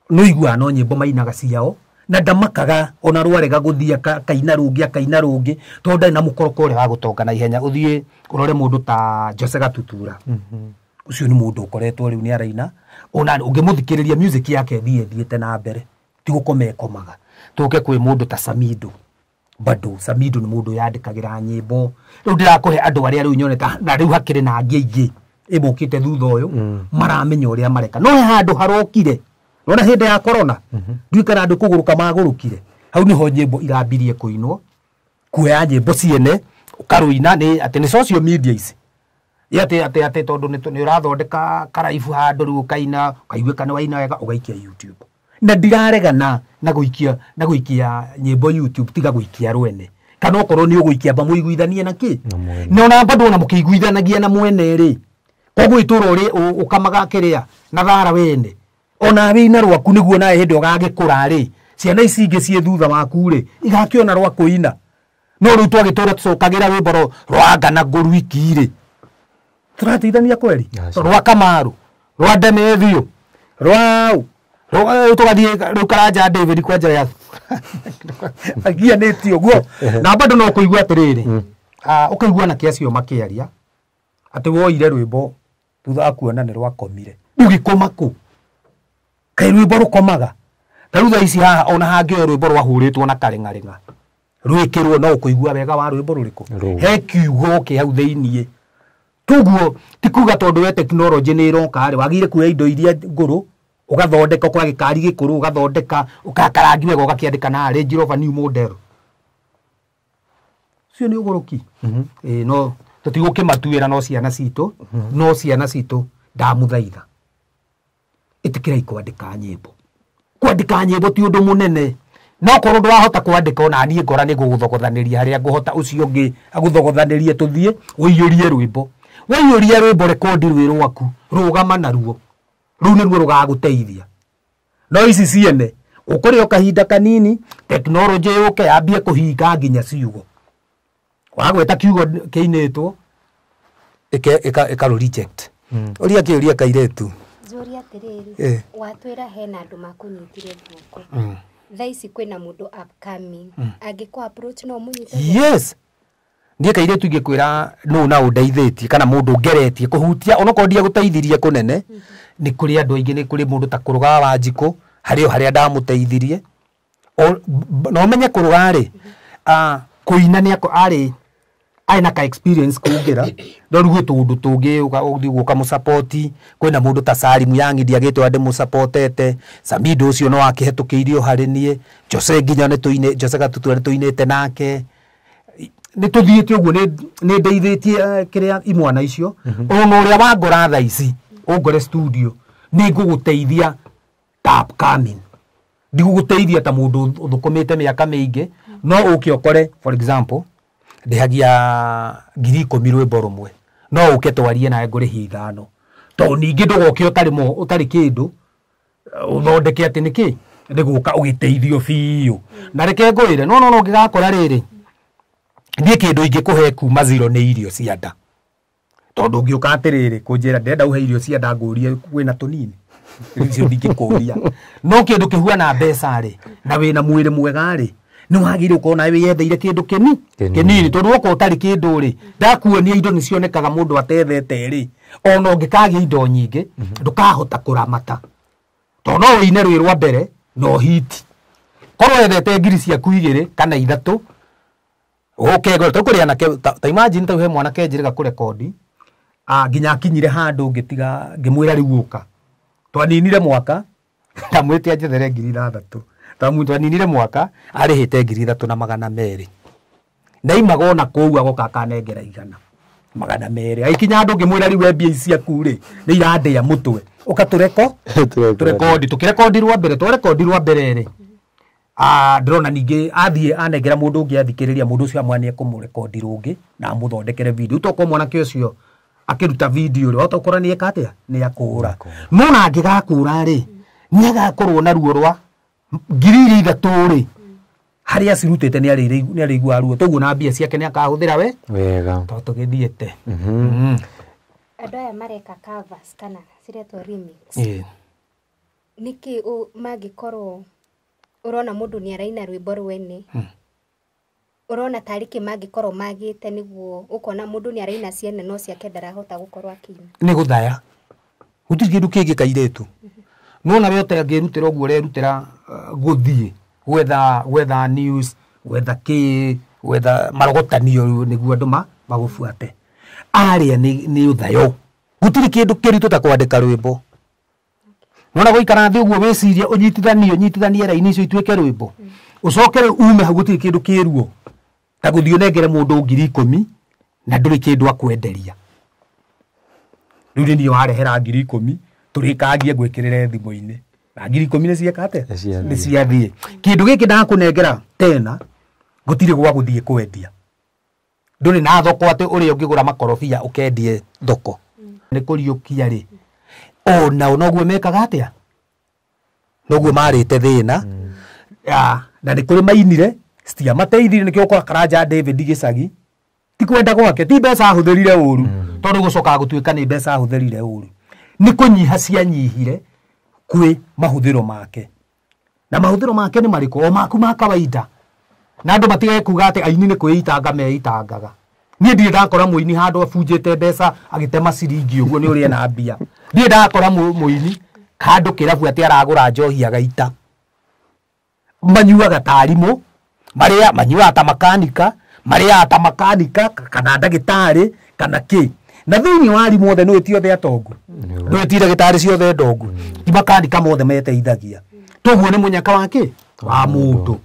no igua no nyimbo mainaga ciao na ndamakaga ona rwarega guthia kaina rungi tondu na mukoroko uri wa gutonga na ihenya uthie urore mundu ta Jose Gatutura ucio ni mundu ukoretwo riu ni araina ona ungimuthikiriria music yake thiete na mbere ti gukomaga tuke kwi mundu ta Samido bado Samido ni mundu yandikagira nyimbo riu ndirakuhe andu aria riu nyoneta na riu hakiri na angi ibukite thutha uyu maramenya uria mareka no handu harokire nona hindi ya corona ndwikara andu kuguruka magurukire hau niho nyimbo irambirie kuinwo kuoya nyimbo ciene ukaruina ni ati ni social media ici ate tondu ni urathondeka karaifu handu riu kaina kaiguika ni waina wega ugaikia YouTube na ndiraregana na guikia nyimbo YouTube tiga guikia rwene kana okorwo ni uguikia ba muiguithanie na ki nona bado na mukiguithanagia na mwene ri koguo ituro ri ukamaga kiria na thara wene ona wina rwaku niguo nae hindi ugagikura ri ciana ici ingi cie thutha waku ri igakiona rwa kuina no riu twagitura tucokagira rwimbo rwa ngana nguru iki ri turateithania kweli rwa Kamaru rwa Demethio rwa tugathie riu Karanja David kwanja ya agia nitio guo na bado no kuigua atiriri ukaigua na kiacio makiaria ati woire rwimbo thutha kuona ni rwakomire ugikoma ku kai rwimbo rukomaga tarutha ici haha ona hangio rwimbo rwahuritwo na karengarenga rwikirwo no kuigua wega wa rwimbo ruriku he kiugo ki hau theinie tuguo tikuga tondu we technology ni iroka ri wagire kuya indo iria nguru ugathondeka kwa gikari gikuru ugathondeka ukakarangi wega ugakiandika na Range Rover new model cio ni uguruki no tutigukimatuira no ciana citu no ciana citu ndamuthaitha itikirai kwandika nyimbo ti undu munene no korwo ndwahota kwandika ona nie ngora ni guguthogothaniria haria nguhota ucio ngi aguthogothanirie tuthie uiyurie rwimbo rekondi rwi rwaku rugama naruo riu niruo rugaguteithia no ici ciene ukurio kahinda kanini technology yuke yambie kuhinga nginya ciugo wagweta kiugo kiinitwo ikaru reject uria kiuria kairetu Zuria atiriri watwira hena andu makunyitire guoko thaa ici kwina mundu upcoming angikwa approach no munyite yes ndie kairetu ingikwira no na undeithitie kana mundu ngeretie kuhutia onoko ndia guteithirie kunene ni kuri andu aingi ni kuri mundu ta kuruga wa Njiko haria ndamuteithirie no menye kuruga ri kuina ni ari aina ka experience kugira no rugo tundu tungi uka mu support kwina mundu ta Salimu Yangi ndiagitwe ande mu supportete Samido ucio no akihetukiirio hari nie Jose nginya ne tuine Jose Gatutu ne tuinete nake ni tuthiite uguo ni ndeithitie kiria imwana icio ono uria wangora tha ici ungore studio ni nguguteithia tap coming ndiguguteithia ta mundu uthukumite miaka mingi no uke okore for example ndihagia 10,000 rwimbo rumwe no uke twarie na ngure hithano to ningi ndugoke utari kindu uthondeke ati niki ndiguka ugiteithio fiu na reke ngwire no ngigakora riri ndie kindu ingikuhe kuma zero ni irio cia nda tondu ngiuka atiriri kunjira ndenda uhe irio cia nda ngurie kwina tunini icio ndingikuria no kindu kihuana mbeca ri na wina mwiri mwega ri ni wagire ukona we yetheire kindu kinini tondu wako utari kindu ri ndakuonia indo nicionekaga mundu atethete ri ona ngikagia indo nyingi ndukahota kuramata to no ine rwi rwa mbere no hiti korwo yethete ngiri ciaku 2 kana 3 ukego tukuria na ta imagine ta he mwana kenjire gakurekodi nginya akinyire handu ngitiga ngimwira riuka twaninire mwaka ndamwite ajethere 3,000 tamuntu aninire mwaka arihite 3,200 ndaimagona kuu agoka kanengera 100 aikinya andu ngimwira ri we mbia ciaku ri ni irande ya mutwe ukatureko turekodi tukirekodi rwa mbere twarekodi rwa mbere ri ndrona ningi athie anengera mundu ungi athikiriria mundu ucio amwanie kumurekodi rungi na amuthondekere video toko mwanake ucio akiruta video ri otokora ni ekatia ni akura mona ngigakura ri ni agakorwo na ruo rwa 3,000 ri haria cirutete ni arigua ruo toguo na mbia ciake ni akahuthira wega to tugithiete andu aya mareka covers kana ciretwo remix niki magikorwo urona mundu ni araina rwimbo rwene urona tariki magikorwo magite niguo ukona mundu ni araina ciene no ciake ndarahota gukorwo akina ni guthaya guti kindu kingi kairetu nona we utangirutira uguo rerutira guthie gwetha news gwetha marogotanio niguo andu magufuate aria ni uthayo gutiri kindu kiritu ta kwandika rwimbo nona guikara thi uguo wiciria unyitithanie raini icio ituike rwimbo ucokere ume hau gutiri kindu kiruo ta guthio nengere mundu 10,000 na nduri kindu akwenderia riu ni warehera 10,000 turikangie gwikirire thimu-ini na 10,000 ni ciekate ni ciathie kindu giki ndakunengera tena gutiri gwa guthie kwendia nduri na thoko ati uri ungigura makorobia ukendie thoko ni kuriukia ri ona noguo mekaga atia noguo marite thina na ni kuri mainire stia mateithire nikio kwa Karanja David Gicagi ti kwenda gwake ti mbeca ahutherire uru tondu gucoka gutuika ni mbeca ahutherire uru ni kunyiha cia nyihire kwi mahuthiro make na mahuthiro make ni mariko o maku ma kawaida na andu matigae kuga ati aini ni kwitanga meitangaga ni ndire ndakora muini handu abunjite mbeca agitema ciringi uguo ni uri na mbia ndire ndakora muini handu kirabu ati aragura njohi agaita manyuaga tarimu maria manyua ta makanika kana ndagitari kana ki na thini wari mothe no etiothe atongu no etira gitari ciothe ndongu ti makanika mothe meteithagia toguo ni munyaka wake wa mundu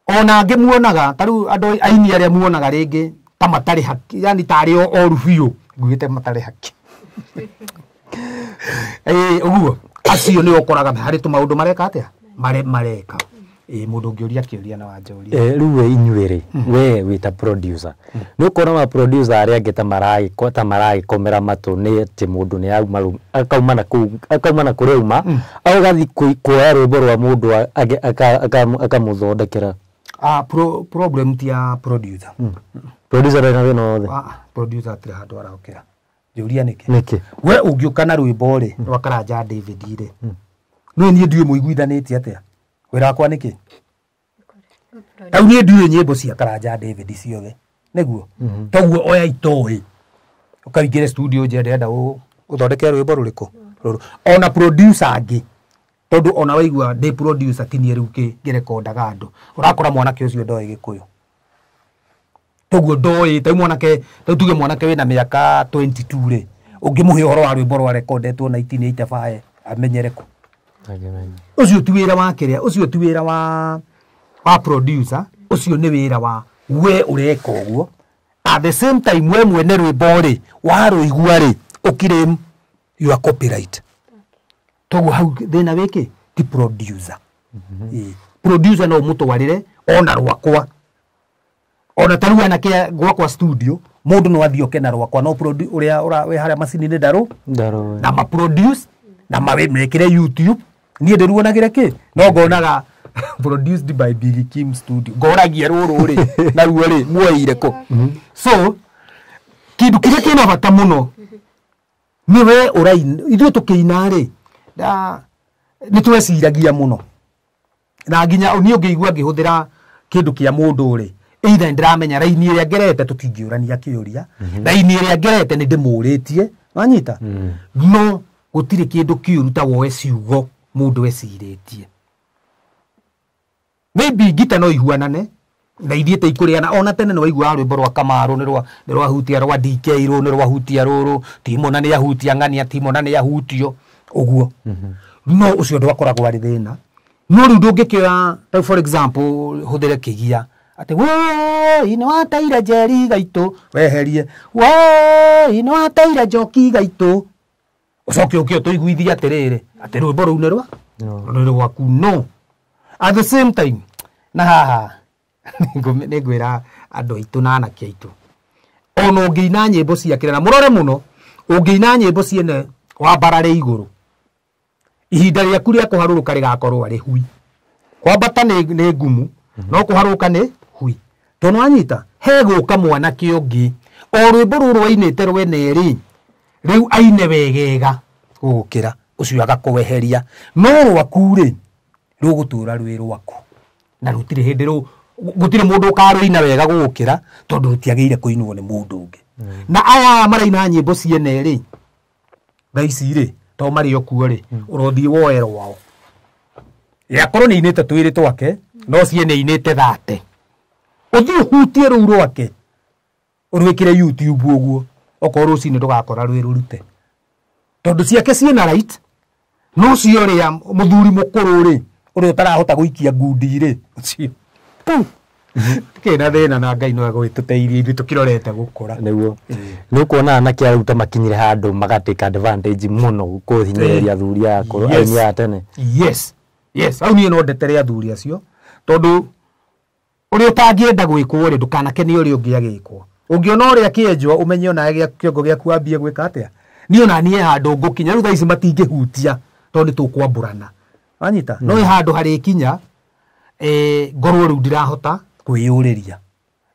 ona ngimuonaga taru andu aini aria muonaga ringi ta matari haki yani tari o rufio ngwite matari haki uguo acio ni ukoraga hari tu maundu mareka atia mareka mundu ngiuria kiuria na wanjoria riu inyuire we wita producer nukora ma producer aria ngeta marai komera matu ni ti mundu ni akauma na kureuma au gathi kuoya rwimbo rwa mundu akamuthondekera problem tia producer na wino othe producer tira handu araukira ngiuria niki we ungiuka na rwimbo ri rwa Karanja David ri no ni ndiye muiguithanitie atia wira kwa niki au ni ndiye nyimbo cia Karanja David ciothe niguo toguo oya itohi ukaingire studio je ndenda uthondeke rwimbo ruriku ona producer angi tondu ona waigua de producer tinie riu ngirekondaga andu urakora mwanake ucio ndoi gikuyu toguo ndoi tai mwanake tuge mwanake wina miaka 22 ri ungimuhe horo wa rwimbo rwa recordetwo 1985 amenyereko ucio ti wira wa kiria ucio ti wira wa producer ucio ni wira wa we ureka uguo at the same time we mwene rwimbo ri waruigua ri ukire your copyright toguo hau thina wiki ti producer producer no mutwarire ona rwakwa ona taru anake gwakwa studio mundu no athioke na rwakwa no producer uria we haria macini ni ndaro na ma produce na mawimekire YouTube nie ndiruonagira ki no ngonaga produced by Big Kim Studio ngoragia ruru ri na ruo ri muoire ko so kindu kiria kina bata muno niwe uraina ithu tukiina ri ni tweciragia muno na nginya ni ungiigua ngihuthira kindu kia mundu ri either ndiramenya raini iria ngerete tutingiurania kiuria raini iria ngerete ni ndimuritie wanyita no gutire kindu kiuruta woe ciugo mundu eciritie maybe gita no ihuanane na ithiete ikuriana ona tene no igua rwimbo rwa Kamaru ni rwa hutia rwa DK ru ni rwa hutia ruru timo na ni yahutia ngania timo na ni yahutio uguo no ucio ndwakoragwo ari thina no ru ndungikira for example huthire kigia ati wo ino ataira jeri gaitu weherie wo ino ataira joki gaitu ucoke ukio tuiguithia atiriri ati rwimbo ru ni rwaku no at the same time na haha ningwira andu aitu na anake aitu ono ngiina nyimbo ciakire na murore muno ungiina nyimbo ciene wa barare iguru ihinda ria kuria kuharuruka rigakorwo ari hui kwambata ni ngumu no kuharuruka ni hui tono anyita he guka mwanake ungi o rwimbo ruru ainite rwene ri riu aine wegega gukira ucio agakuweheria no rwaku ri rugutura rwi rwaku na rutire hindi gutire mundu ukaruina wega gukira tondu rutiageire kuinwo ni mundu ungi na aya maraina nyimbo ciene ri thaici ri to mari okuo ri urothie woero wao yakorwo ni inite twiri twake no ciene inite 30 uthie hutie ru rwake urwikire YouTube uguo okorwo rucini ndugakora rwi rurute tondu ciake ciina right no cio ria muthuri mukuru ri uri utarahota guikia ngundi ri cio kina thina na Ngai no agwituteirie ithu tukirorete gukura niguo ni kuona anake aruta makinyire handu magateka advantage muno kuhinyeria athuri akuru aini ya tene yes au ni no ndetere athuri acio tondu uri utangienda gwikwo ri ndukanakenie uri ungiagikwo ungiona uri akienjwa umenye ona gia kiongo gia kuambia gwika atia ni ona nie handu ngukinya ru thaici matingihutia tondu tukwamburana wanyita no handu hari kinya ngorwo ru ndirahota kwiyuriria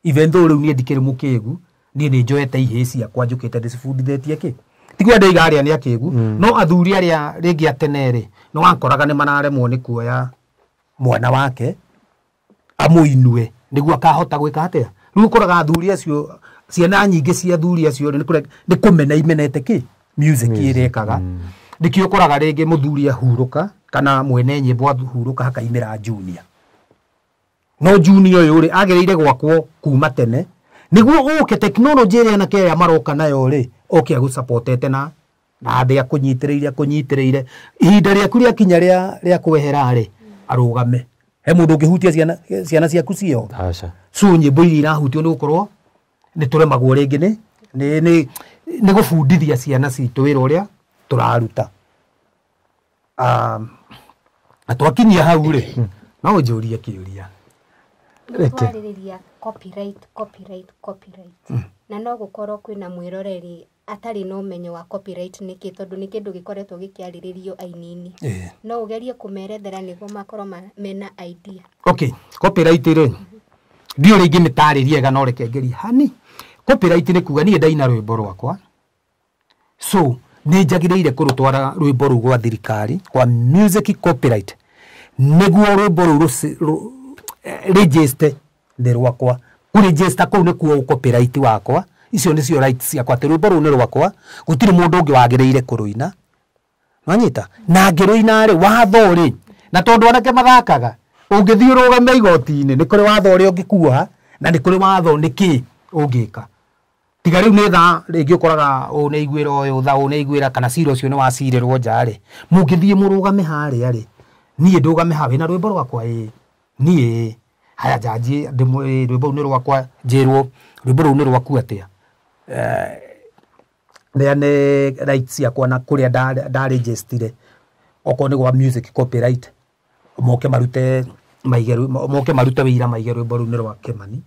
even though ru nie ndikiri mukigu nie ni njoete ihe ciakwa njukite ndicibundithitie ki tigwa ndeiga aria ni akigu no athuri aria ringi atenere no wakoraga ni manaremwo ni kuoya mwana wake amuinue niguo akahota gwika atia riu koraga athuri acio ciana nyingi cia athuri acio ni kumena imenete ki music irekaga ndikio koraga ringi muthuri ahuruka kana mwene nyimbo ahuruka hakaimira junior no junior yuri agereire gwakwo kuma tene niguo uke technology ria na kaya maroka nayo ri oke agusupportete na athia kunyitireire ihinda ria kuria kinya ria kwehera ri arugame he mundu ungihutia ciana ciaku cio so nyimbo iria irahutio ni gukorwo ni turemagwo ringi ni gubundithia ciana citu wira uria turaruta atwakinyia hau ri no njurie kiuria twaririria copyright na no gukorwo kwina mwiroreri atari no menyo wa copyright niki tondu ni kindu gikoretwo gikiariririo ainini no ugerie kumerethera niguo makorwo mena idea okay copyright ri ndio ringi mitaririe ga no reke ngeri hani copyright ni kuga nie ndaina rwimbo rwakwa so ni njagiriire kurutwara rwimbo ru gwa thirikari kwa music copyright niguo rwimbo ru register ni rwakwa ku register ku ni kuo copyright wakwa icio ni cio rights ciakwa ati rwimbo ru ni rwakwa gutiri mundu ungi wagiriire kuruina wanyita na ngiruina ri watho ri na tondu anake mathakaga ungithii urugame igoti-ini ni kuri watho uri ungikuoha na ni kuri watho niki ungika tiga riu ni tha ringi ukoraga ni igwira uyu tha ni igwira kana cira ucio ni wacirirwo nja ri mungithii murugame haria ri nie ndugame hawe na rwimbo rwakwa nie haya jaji rwimbo ni rwakwa njirwo rwimbo ru ni rwaku atia ne rights yakwa na kuria da registire oko ni gwa music copyright moke marute wira maige rwimbo ru ni rwa Kimani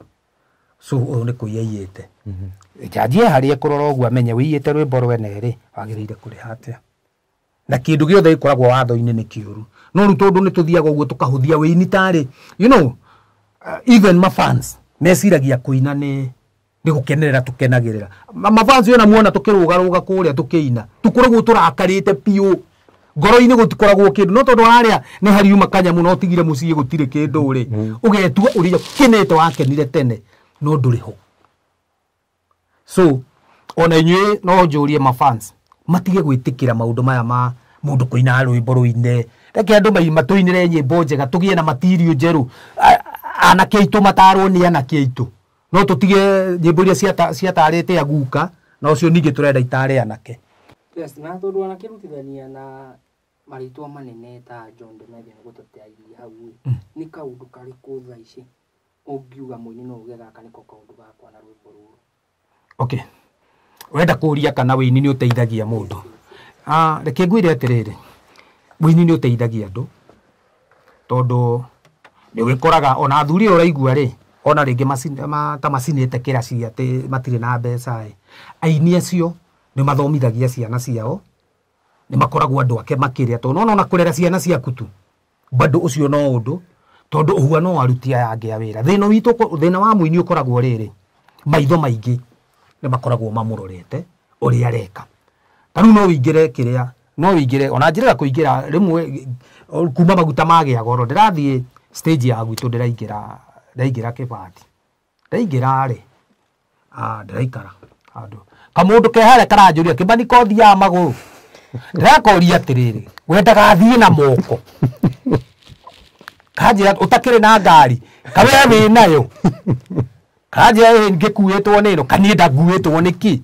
so ni kuiyete jaji haria kurora ogwa amenye wiyete rwimbo rwene ri wagiriire kuriha atia na kindu giothe ikoragwo watho-ini ni kiuru no ru tondu ni tuthiaga uguo tukahuthia wini tari even my fans mesiragia kuina ni gukenerera tukenagirira mafans yona muona tukirugaruga kuria tukiina tukoragwo turakarite piu ngoro-ini gutikoragwo kindu no tondu haria ni hariuma kanyamu no tigire mucii gutire kindu ri ugetua uria kinete wakenire tene no nduriho so ona inyue no njurie mafans matige gwitikira maundu maya ma mundu kuina rwimbo ruine reke andu matuinire nyimbo njega tugie na material njeru anake aitu matarwo ni anake aitu no tutige nyimbo iria ciatarite aguka na ucio ningi turenda itare anake yes na tondu anake rutithania na maritwa manene ta John Demedia gututeiria hau ni kaundu kariku tha ici ungiuga muini no uge gaka niko kaundu gakwa na rwimbo ruru okay wenda kuria kana wini ni uteithagia mundu reke ngwire atiriri wini ni uteithagia andu tondu ni wikoraga ona athuri uraigua ri ona ringi ta macinite kirasi ati matire na mbeca aini acio ni mathomithagia ciana ciao ni makoragwo andu ake makiria tondu ona kurera ciana ciaku tu bado ucio no undu tondu uhua no aruti aya angi a wira thina wa muini ukoragwo riri maitho maingi ni makoragwo mamurorete uri areka tanu no wingire kiria no wingire ona njirira kuingira rimwe kuma maguta magia goro ndirathie stage ya gwitu ndiraingira kibati ndaingira ri ndiraikara andu kamundu ke hare karanjuria Kimani kothi ya maguru ndirakoria atiriri wendaga thie na moko kanjira utakire na ngari kawe wi nayo kanjira ngikuitwo nino kanie ndaguitwo niki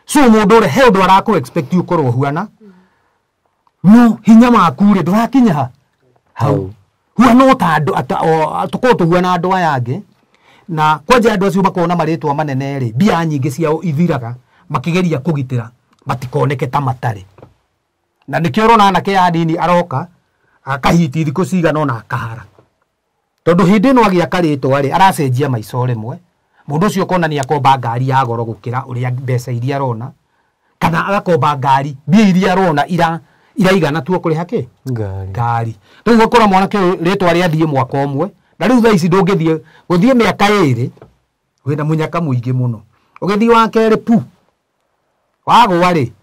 so mundu ri he undu araku expect ukorwo huana no hinya maku ri ndurakinya hau huana ta andu tukorwo tuhuana andu aya angi na kwanja andu acio makona maritwa manene ri bia nyingi ciao ithiraga makigeria kugitira matikoneke ta matari na nikio urona anake ya nini aroka akahiti thiku cigana ona akahara tondu hindi no agiaka ritwa ri aracenjia maico rimwe mundu ucio kona ni akomba ngari ya goro gukira uria mbeca iria arona kana agakomba ngari mbia iria arona iraigana tu kuriha ki ngari riu gukora mwanake ritwa ri athie mwaka umwe na riu thaa ici ndungithie guthie miaka iri wina munyaka muingi muno ugithie wa keri pu wagwa ri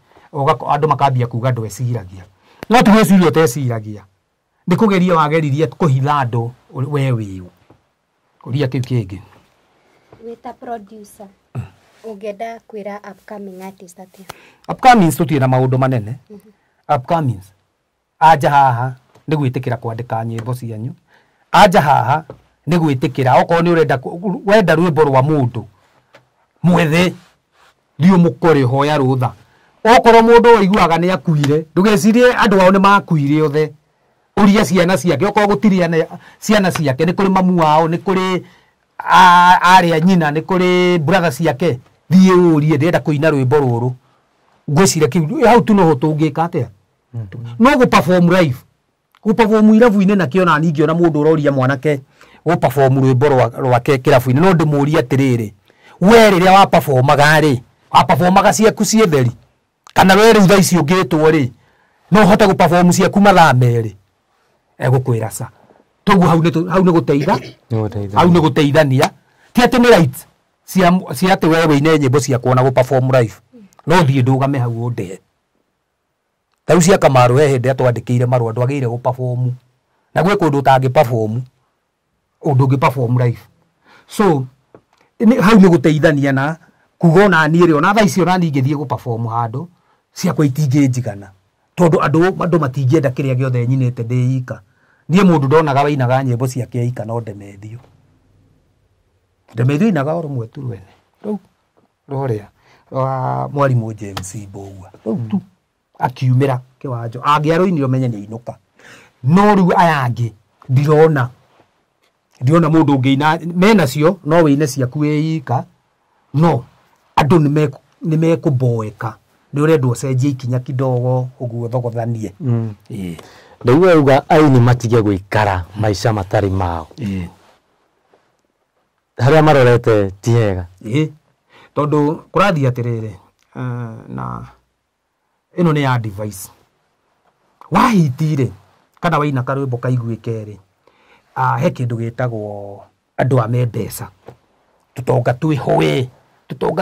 andu makambia kuga ndweciragia no tuweciria uteciragia ni kugeria wageririe kuhitha andu we wiu kuria kiu kingi wita producer ungenda kwira upcoming artist atia upcoming tutie na maundu manene upcoming aja haha ni gwitikira kwandika nyimbo cianyu aja haha ni gwitikira okorwo ni wenda rwimbo rwa mundu mwethe rio mukore hoya rutha okorwo mundu oiguaga ni akuire ndugecirie andu ao ni makuire othe uria ciana ciake okorwo gutiri ciana ciake ni kuri mamu wao ni kuri aria nyina ni kuri brother ciake thie urie ndenda kuina rwimbo ruru ngwicire kiu hau tu no tungika atia no go perform live go perform irabu-ini na kiona ningi ona mundu uroria mwanake go perform rwimbo rwake kirabu-ini no ndimuria atiriri we riria wa performaga ri wa performaga ciaku cietheri kana we riu thaa ici ungitwo ri no hote go perform ciaku mathaa meri egukwira sa toguo hau ni guteitha hau ni guteithania ti ati ni right cia ati wewe ine nyimbo cia kuona go perform live no thie ndugame hau unde tau cia Kamaru he hindi atwandikire marua ndwagire go perform na gwe kundu utangi perform undu ngi perform live so hau ni guteithania na kugona ni ri ona thaa ici ona ningithie go perform handu cia kwa itingi njigana tondu andu matingienda kiria giothe nyinete ndiika nie mundu ndonaga wainaga nyimbo ciake ika no ndemethio inaga oro mwetu rwene riu roria mwarimu James Mbugua riu tu akiumira kiwanjo angiaroinio menye ni inuka no riu ayangi ndirona mundu ungiina menacio no wine ciaku wiika no andu ni mekuboeka ni urendwo ucenjie ikinya kidogo uguo thogothanie Ndauga uga aini matige guikara maisha matari mao haria marorete tiega tondu kurathia atiriri na ino ni ya device wahitire kana waina karwimbo kaiguike ri he kindu gitagwo andu ame mbeca tutonga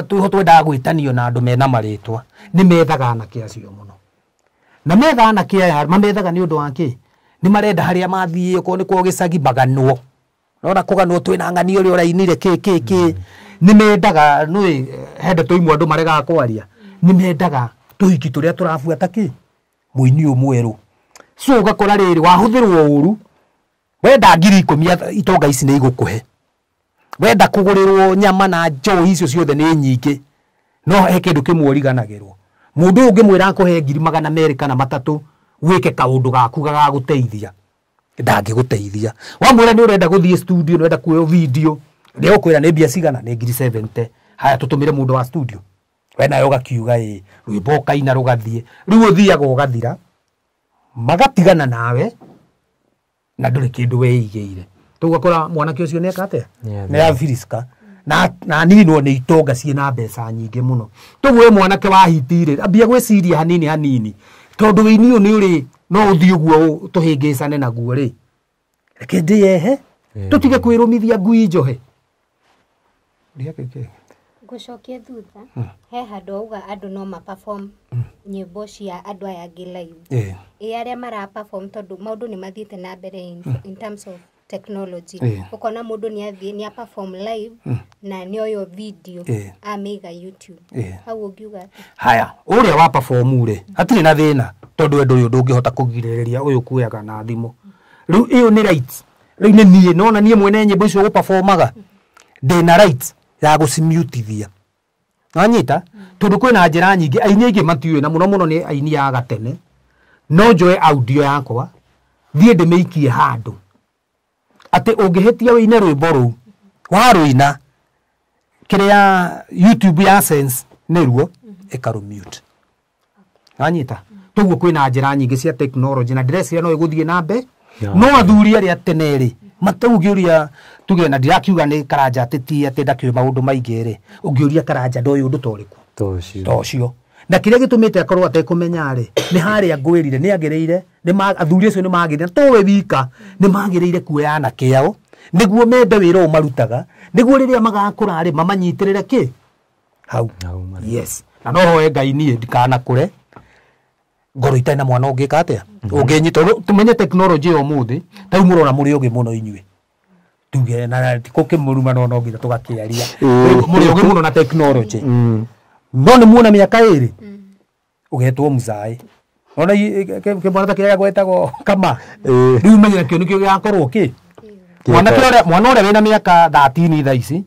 twiho twenda gwitanio na andu mena maritwa ni methaga anake acio muno na metha anake aya mamethaga ni undu wake ni marenda haria mathie ko ni kwa gicagi maganwo nona kuganwo twina ng'ani uri urainire ki ni mendaga nui hende toimwe andu marega kwaria ni mendaga tuhiki turia turafuata ki muini umweru so ugakora riri wahuthirwo uru wenda 10,000 itonga ici ni igukuhe wenda kugurirwo nyama na njoo icio ciothe ni nyingi no he kindu kimwe origanagirwo mundu ungi mwira akuhe 200 kana 3 wike kaundu gaku gaguteithia ndangiguteithia wamwira ni urenda guthie studio ni urenda kuoyo video ndio kwira ni bia cigana ni 70 haya tutumire mundu wa studio wena yoga kiuga rwimbo kaina rugathie riu uthiaga ugathira magatigana nawe na nduri kindu weigeire tugakora mwanake ucio neka atia ne ya firiska na nino ni itonga ciena mbeca nyingi muno tugwe mwanake wahitire ambia gwiciria hanini tondu wini ni uri no uthie guo tuhingicane naguo ri reke ndiehe tutige kwirumithia ngui njohe gucokie thutha he handu auga andu no ma perform nyimbo cia andu aya angi live aria mara perform tondu maundu ni mathiite na mbere in terms of technology ukona mundu ni athie ni perform live na ni oyo video amiga YouTube hau ungiuga haya uria wa perform ure atiri na thina tondu endu uyu ndungihota kugiririria uyu kuyaga na thimu riu iyo ni right riu ni nie nona nie mwene nyimbo icio go performaga ndina right ya gucimutithia Wanyita tondu kwina njira nyingi aini aingi matiuĩ na muno muno ni aini ya gatene no njoe audio yakwa thie ndimĩikie handu ati ungihitia wĩine rwĩmbo rũu warũina kiria YouTube ya sense nĩruo ĩkarũmute wanyita toguo kwina njira nyingi cia technology na ndĩreciria no ĩgũthiĩ na mbe no athuri arĩa tene rĩ mataugiũria tuge na ndirakiuga nĩ Karanja atĩti atĩ ndakĩũĩ maũndũ maingĩ rĩ ũngĩũria Karanja ndoĩ ũndũ torĩku tocio na kĩrĩa gĩtũmĩte akorwo atekũmenya rĩ nĩ harĩa ngwĩrire nĩ agĩrĩire athuri acio nĩ magĩrĩire towe wika nĩ magĩrĩire kuoya anake ao nĩguo mende wĩra ũmarutaga nĩguo rĩrĩa magakũra rĩ mamanyitĩrĩre kĩ hau yes na no hoe Ngai niĩ ndikanakũre ngoro itarĩ na mwana ũngĩka atĩa ũngĩnyita tumenye technology yo mũthĩ tau mũrona mũrĩ ũgĩ mũno inyuĩ tuge na tikũkĩmũruma no nginya tũgakĩaria mũrĩ ũgĩ mũno na technology no nĩ muona mĩaka ĩrĩ ũgetwo Muchai ona kĩmwana kĩrĩa gwetagwo Kama rĩu menyera kĩo nĩkĩo gĩgakorwo kĩ mwana ũrĩa wĩna mĩaka 13 thaa ici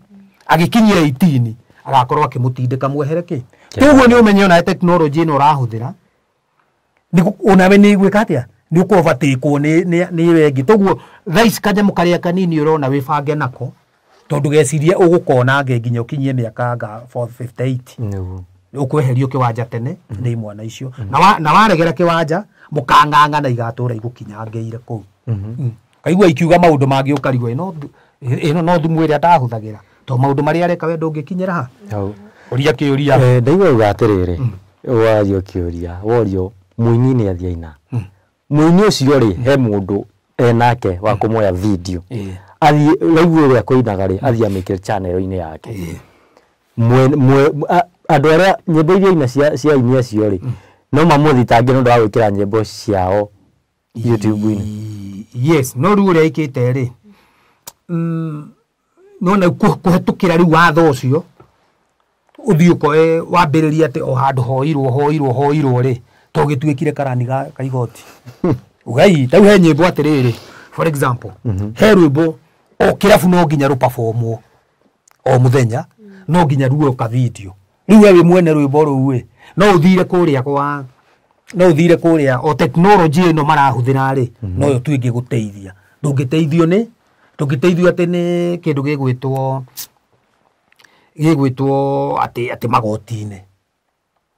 agĩkinyia 18 agakorwo akĩmũtindĩka mwehere kĩ toguo nĩ ũmenye ona technology ĩno ũrahũthĩra onawe nĩ gwĩka atĩa nĩ ũkũbatĩkwo nĩ wengi toguo thaa ici kanyamũ karĩa kanini ũrona wĩbange nako tondũ gecirie ũgũkonange nginya ũkinyie mĩaka 58 ũkweherio kĩwanja tene nĩ mwana icio na waregera kĩwanja mũkang'ang'ana igatũra igũkinyangĩire kũu kaigua ikiuga maũndũ mangĩ ũkarigwo ĩno no thumu ĩrĩa ndahũthagĩra to maũndũ marĩa areka we ndũngĩkinyĩra ha ũria kĩũria ndaigua uga atĩrĩrĩ wario kĩũria worio mũini nĩ athiĩ aina mũini ũcio rĩ he mũndũ enake wa kũmoya video athiĩ rĩu ũrĩa kũinaga rĩ athiĩ amĩkĩre channel-inĩ yake andũ arĩa nyĩmbo iria ina cia aini acio rĩ no mamũthitange nĩ ũndũ wa gwĩkĩra nyĩmbo ciao YouTube-inĩ yes no rĩu ũrĩa ĩkĩte rĩ nona kũhetũkĩra rĩu watho ũcio ũthiĩ ũkoe wambĩrĩria atĩ o handũ hoirwo rĩ to gĩtuĩkire karani ka igoti ugai tau he nyĩmbo atĩrĩrĩ for example he rwĩmbo o kĩrabu no nginya rũperformwo o mũthenya no nginya ruoka video rĩu we mwene rwĩmbo rũu no ũthire kũrĩa o technology ĩno marahũthĩra rĩ no yo tu ĩngĩgũteithia ndũngĩteithio atĩ nĩ kĩndũ gĩgwĩtwo atĩ magoti-inĩ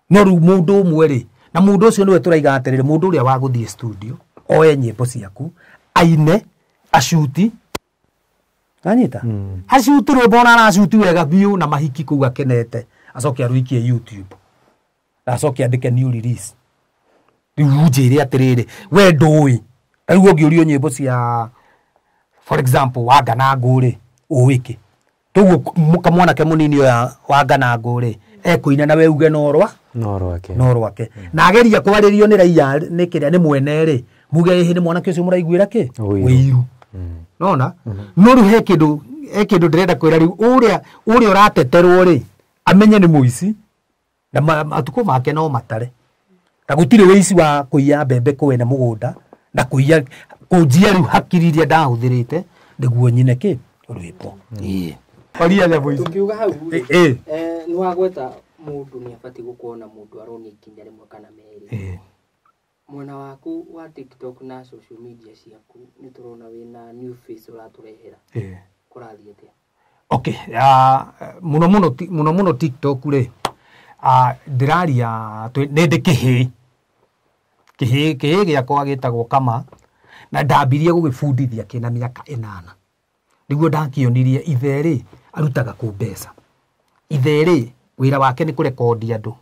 no rĩu mũndũ ũmwe rĩ na mũndũ ũcio nĩwe tũraiga atĩrĩrĩ mũndũ ũrĩa wagũthiĩ studio oye nyĩmbo ciaku aine acuti anyita acuti rwĩmbo ona aracuti wega biũ na mahiki kũu akenete acoke arũikie YouTube na acoke andĩke new release rĩu njĩre atĩrĩrĩ we ndũĩ rĩu ũngĩũrio nyĩmbo cia for example Wanga na Ngũ ũwĩke toguo kamwanake mũnini ũya Wanga na Ngũ ekũina na we uge no rwake na ageria kwarĩrio nĩ raia nĩ kĩrĩa nĩ mwene rĩ muge hĩ nĩ mwanake ũcio mũraiguĩra kĩ wĩiru nona no rĩu he kĩndũ ndĩrenda kwĩra rĩu ũrĩa ũrateterwo rĩ amenye nĩ mũici na matukũ make no matare na gũtirĩ wĩici wa kũiya mbembe kwene mũgũnda na kũnjia rĩu hakiri iria ndahũthĩrĩte nĩguo nyine kĩ rwĩmbo tũkiuga hau nĩ wagweta mũndũ nĩ abatiĩ gũkorwo na mũndũ aronia ikinya rĩmwe kana merĩ mwena waku wa TikTok na social media ciaku nĩ tũrona wĩna new face ũratũrehera kũrathiĩ atĩa okay muno muno TikTok rĩ ndĩraria nĩ ndĩ kĩhĩ gĩakwa gĩtagwo Kama na ndambirie gũgĩbundithia kĩna mĩaka 8 nĩguo ndakĩonirie ithe rĩ arutaga kũ mbeca ithe rĩ wĩra wake nĩ kũrekondi andũ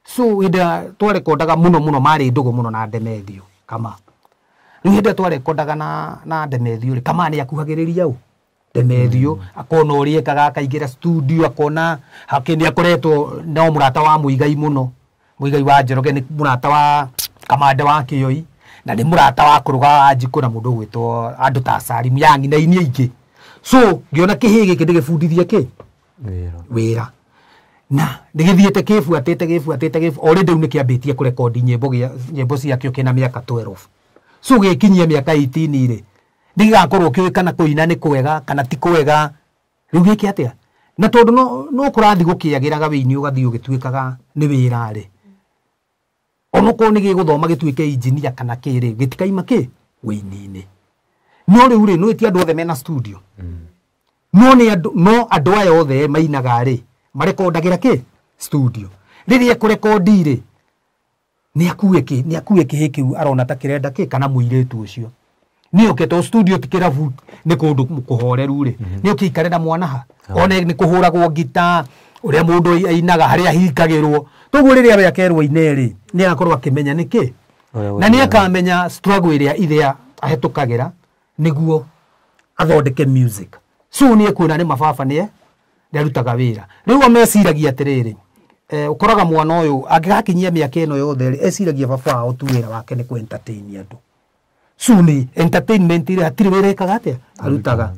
so hĩndĩ twarekondaga mũno marĩ ndũgũ mũno na Ndemethio Kama rĩu hĩndĩ twarekondaga na Ndemethio rĩ Kama nĩ akuhagĩrĩria Ndemethio akona ũrĩa ekaga akaingĩra studio akona nĩ akoretwo no mũrata wa Mũigai mũno Mũigai wa Njoroge nĩ mũrata wa Kamande wa Kĩoi na nĩ mũrata wa kũruga Njikũ na mũndũ gwĩtwo andũ ta Salim Yangi na ini aingĩ so ngĩona kĩhĩ gĩkĩ ndĩgĩbundithie kĩ wĩra na ndĩgĩthiĩte kĩbuatĩte already nĩ kĩambĩtie kũrekondi nyĩmbo ciakĩo kĩna mĩaka 12 so gĩkinyia mĩaka 18 rĩ ndĩgakorwo kĩoĩ kana kũina nĩ kwega kana ti kwega rĩu gĩkĩ atĩa na tondu no kurathi gukiagiraga wini ugathi ugituikaga ni wira ri onoko ni giguthoma gituike engineer kana kiri gitikaima ki wini-ini no riu ri no ti andu othe mena studio no andu aya othe mainaga ri marekondagira ki studio riria kurekondi ri ni akuwe kihikiu arona ta kirenda ki kana muiretu ucio ni oketo studio tikiravu ni kundu kuhoreru ri ni okikare na mwana ha one ni kuhuragwo gita uria mundu ainaga haria hikagirwo toguo riria we akerwo ineri ni akorwo akimenya niki na ni akamenya struggle iria ithia ahetukagira niguo athondeke music so ni ekuona ni mababa ni arutaga wira riu ameciragia atiriri ukoraga mwana uyu angigakinyia miaka ino yothe eciragia baba wao tu wira wake ni ku entertain andu so ni entertainment iri atiri wira ekaga atia arutaga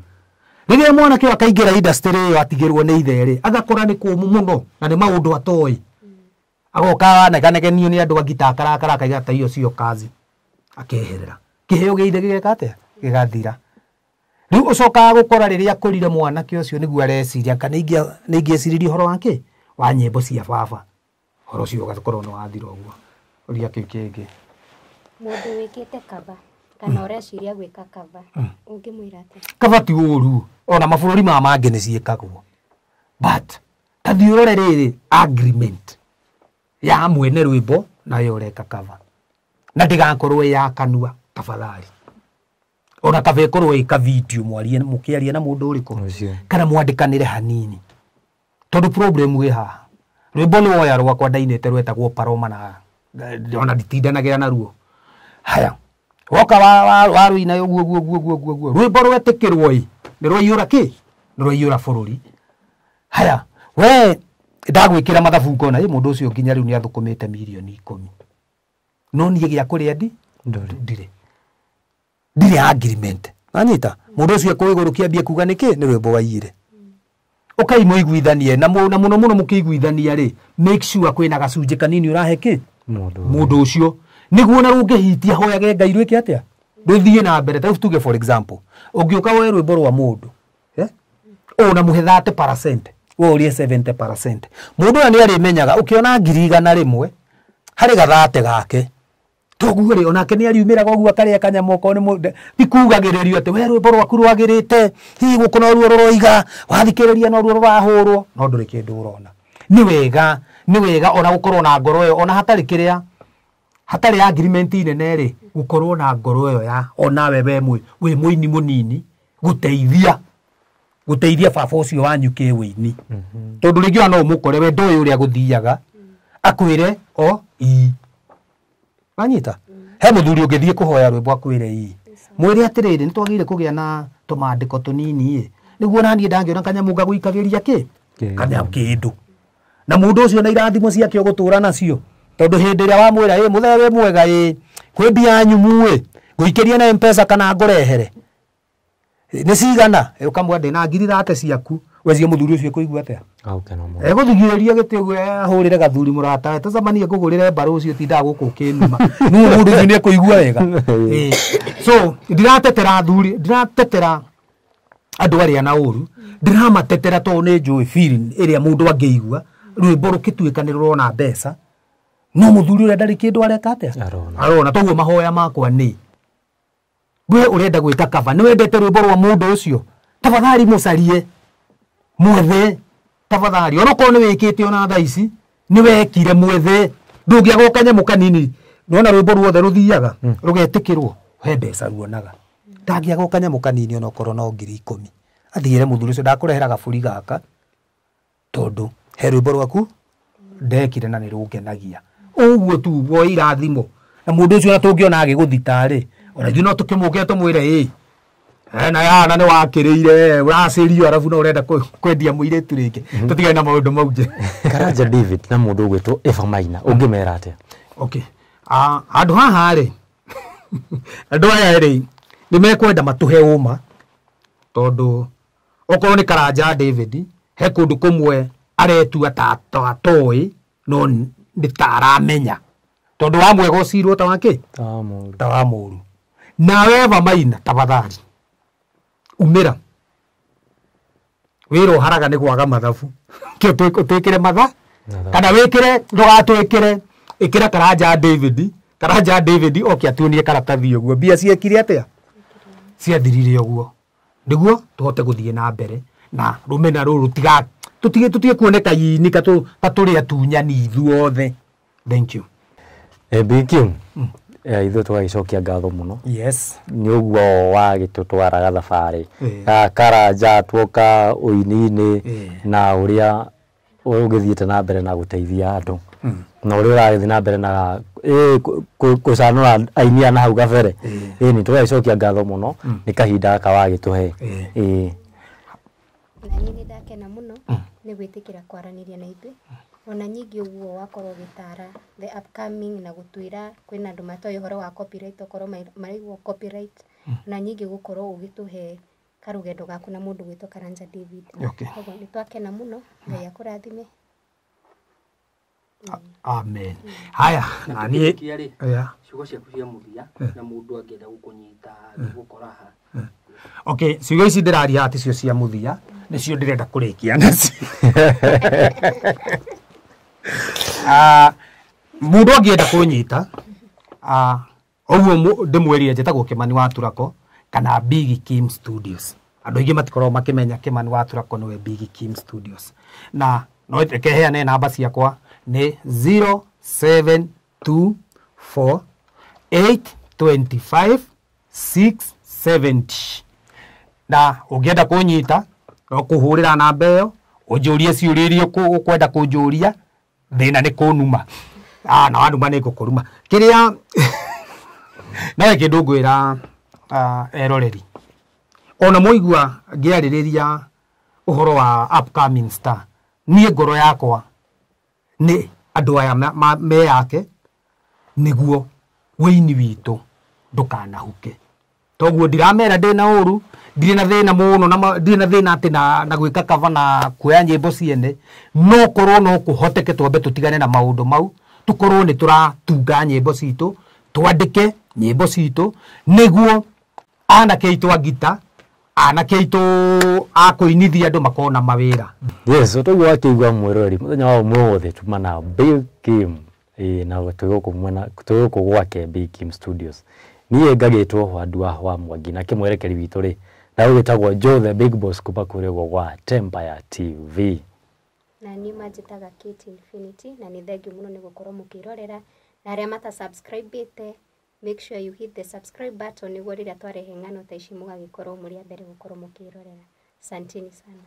riria mwana kio akaingira industry yo atigirwo ni ithe ri agakora ni kumu muno na ni maundu atoi agoka neganenio ni andu agita karakara akaiga ta iyo cio kazi akeherera kiheo geithe gigeka atia gigathira riu ucokaga gukora riria akurire mwana kio cio niguo areciria kana ingeciria horo wake wa nyimbo cia baba horo cio ugakorwo no wathira uguo uria kiu kingi mundu wikite kaba kana ureciria gwika kaba ungimwira atia kaba ti uru ona mabururi mangi ni ciikagwo but tathiurore riri agreement ya mwene rwimbo na yo reka kaba na ndigakorwo ya kanua tafadhali ona kaba ikorwo ika video mwarie mukiaria na mundu uriku kana mwandikanire hanini tondu problem wi ha rwimbo ni woya rwakwa ndainete rwetagwo paroma na ona nditindanagira na ruo haya woka wa ruina guo rwimbo rwetikirwo ni rwaiyura ki ni rwaiyura bururi haya we ndagwikira mathabu ngona mundu ucio nginya riu ni athukumite milioni 10 no nie gia kuria ndire agreement anyita mundu ucio kuiguru kiambia kuga niki ni rwimbo waiyire ukai muiguithanie na muno mukiguithania ri make sure kwina gacunje kanini urahe ki mundu ucio niguo na rungihitia hoyage ngai rwike atia ruthie na mbere ta tuge for example ungiuka we rwimbo rwa mundu ona muhe 30% we urie 70% mundu ni arimenyaga ukiona 100 rimwe hari gathate gake toguo ri onake ni ariumiraga oguo akaria kanyamoko ni tikugagiririo ati we rwimbo rwaku rwagirite hihi gukona ruo roiga wathikiriria no ruo rwahurwo no nduri kindu urona ni wega ona gukorwo na ngoro yo ona hatari agreement nene ri gukorwo na ngoro yo ya ona we muini munini guteithia baba ucio wanyu kiwini tondu ringi no mukore we ndoyo uria guthiaga akwire anyita he muthuri ungithie kuhoya rwimbo akwire mwire atiriri nitwagire kugia na tumandiko tunini niguo nani ndangiona kanyamunga guikagiria ki kanya kindu na mundu ucio na irathimo ciake gutura nacio tondu hindi ria wamwira muthebe mwega kwi mbia nyumu guikiria na mpesa kana ngorehere ni cigana ukamwa ndina ngiri 30 ciaku wezie muthuri ucio kuigua atia guthigiriria gitiguo ahurire gathuri murata tacamanie kugurire mbaru ucio tinda guku kinuma nu mundu ucio ni kuigua wega so ndiratetera andu aria na uru ndiramatetera to ni njui feeling iria mundu angeigua rwimbo rukituika ni rurona mbeca no muthuri uria ndari kindu areka atia arona toguo mahoya makwa ni we urenda gwika kava ni wendete rwimbo rwa mundu ucio tafadhali mucarie mwethe tafadhali onoko ni wikite ona thaa ici ni wekire mwethe ndungiago kanyamu kanini nona rwimbo ruothe ruthiaga rugetikirwo he mbeca ruonaga ndangiago kanyamu kanini onokoro no 10,000 athiire muthuri ucio ndakurehera gaburi gaka tondu he rwimbo rwaku ndekire na ni rungenagia uguo tu wo irathimo na mundu ucio na tungiona agiguthitari ona no tukimuke tumwire na yana ni wakiriire uracirio arabu no urenda kwendia muiretu ringi tutigai na maundu mauje Karanja David na mundu ugwitwo Eva Maina ungimera atia okay andu haha ri andu aya ri ni mekwenda matuhe uma tondu okorwo ni Karanja David he kundu kumwe aretua tatoi no ni taramenya tondu wa mwego cirwo ta wake ta wa muru na Eva Maina tafadhali umira wiro haraga nĩ gwaga mathabu kĩo twĩkĩre matha kana wĩkĩre ndũgatwĩkĩre ĩkĩra Karanja David oke atuonie karatathi ũguo mbia ciekire atĩa ciathirire ũguo nĩguo tũhote gũthiĩ na mbere na rũmena rũrũ tutige kuoneka yinika tũrĩ atunyani ithuothe. Thank you. BQ ithuĩ tũgagĩcokia ngatho mũno. Yes. Nĩ ũguo wagĩtũtwaraga thabarĩ Karanja tuoka ũini-inĩ na ũrĩa ũgĩthiĩte na mbere na gũteithia andũ na ũrĩa ũragĩthiĩ na mbere na gũcanũra aini na hau gabere nĩ tũgagĩcokia ngatho mũno nĩ kahinda gaka wagĩtũhe. Na niĩ nĩ ndakena mũno nĩ gwĩtĩkĩra kwaranĩria na ithuĩ ona nyingĩ ũguo wakorwo gĩtara the upcoming na gũtwĩra kwĩna andũ matoĩ ũhoro wa copyright okorwo maraigua copyright na nyingĩ gũkorwo ũgĩtũhe karũgendo gaku na mũndũ gwĩtwo Karanja David. Koguo nĩ twakena mũno, Ngai akũrathime. Amen. Haya na niĩ ciugo ciaku cia mũthia na mũndũ angĩenda gũkũnyita gũkora ha. Okay, ciugo ici ndĩraria ati cio cia mũthia nĩcio ndĩrenda kũrĩkia nacio. Mũndũ angĩenda kũnyita ũguo ndĩmwĩrire njĩtagwo Kĩmani wa Turako kana Big Kim Studios. Andũ aingĩ matikoragwo makĩmenya Kĩmani wa Turako nĩwe Big Kim Studios. Na no heane namba ciakwa nĩ 0724825670 na ũngĩenda kũnyita no kũhũrĩra namba ĩyo ũnjũrie ciũria iria ũkwenda kũnjũria thĩna nĩ kũnuma na wanuma nĩ ngũkũruma kĩrĩa nawe kĩndũ ngwĩra eroreri ona mũigua ngĩarĩrĩria ũhoro wa upcoming star niĩ ngoro yakwa nĩ andũ aya me yake nĩguo wĩini witũ ndũkanahuke toguo ndiramera ndĩna ũru ndirĩ na thĩna mũno na ndirĩ na thĩna atĩ na gwĩka cover na kuoya nyĩmbo ciene no korwo no kũhoteke twambe tũtigane na maũndũ mau tũkorwo nĩ tũratunga nyĩmbo citũ twandĩke nyĩmbo citũ nĩguo anake aitũ a ngita anake aitũ a kũinithia andũ makona mawĩra. Yes, ũtũgwa akĩigua mwĩrori mũthenya wa ũmũthĩ tuma na Big Kim na tũgũkũ gwake Big Kim Studios. Niĩ ngagĩtwo Wandua wa Mwangi na kĩmwerekeri witũ rĩ na ũgĩtagwo Joe the Big Boss kuma kũrĩ gwa Empire TV. Na niĩ manjĩtaga Kate Infinity na nĩ thengiũ mũno nĩ gũkorwo mũkĩrorera na arĩa mata subscribe-ĩte make sure you hit the subscribe button nĩguo rĩrĩa twarehe ng'ano ta ici mũgagĩkorwo mũrĩ a mbere gũkorwo mũkĩrorera. Asanteni sana.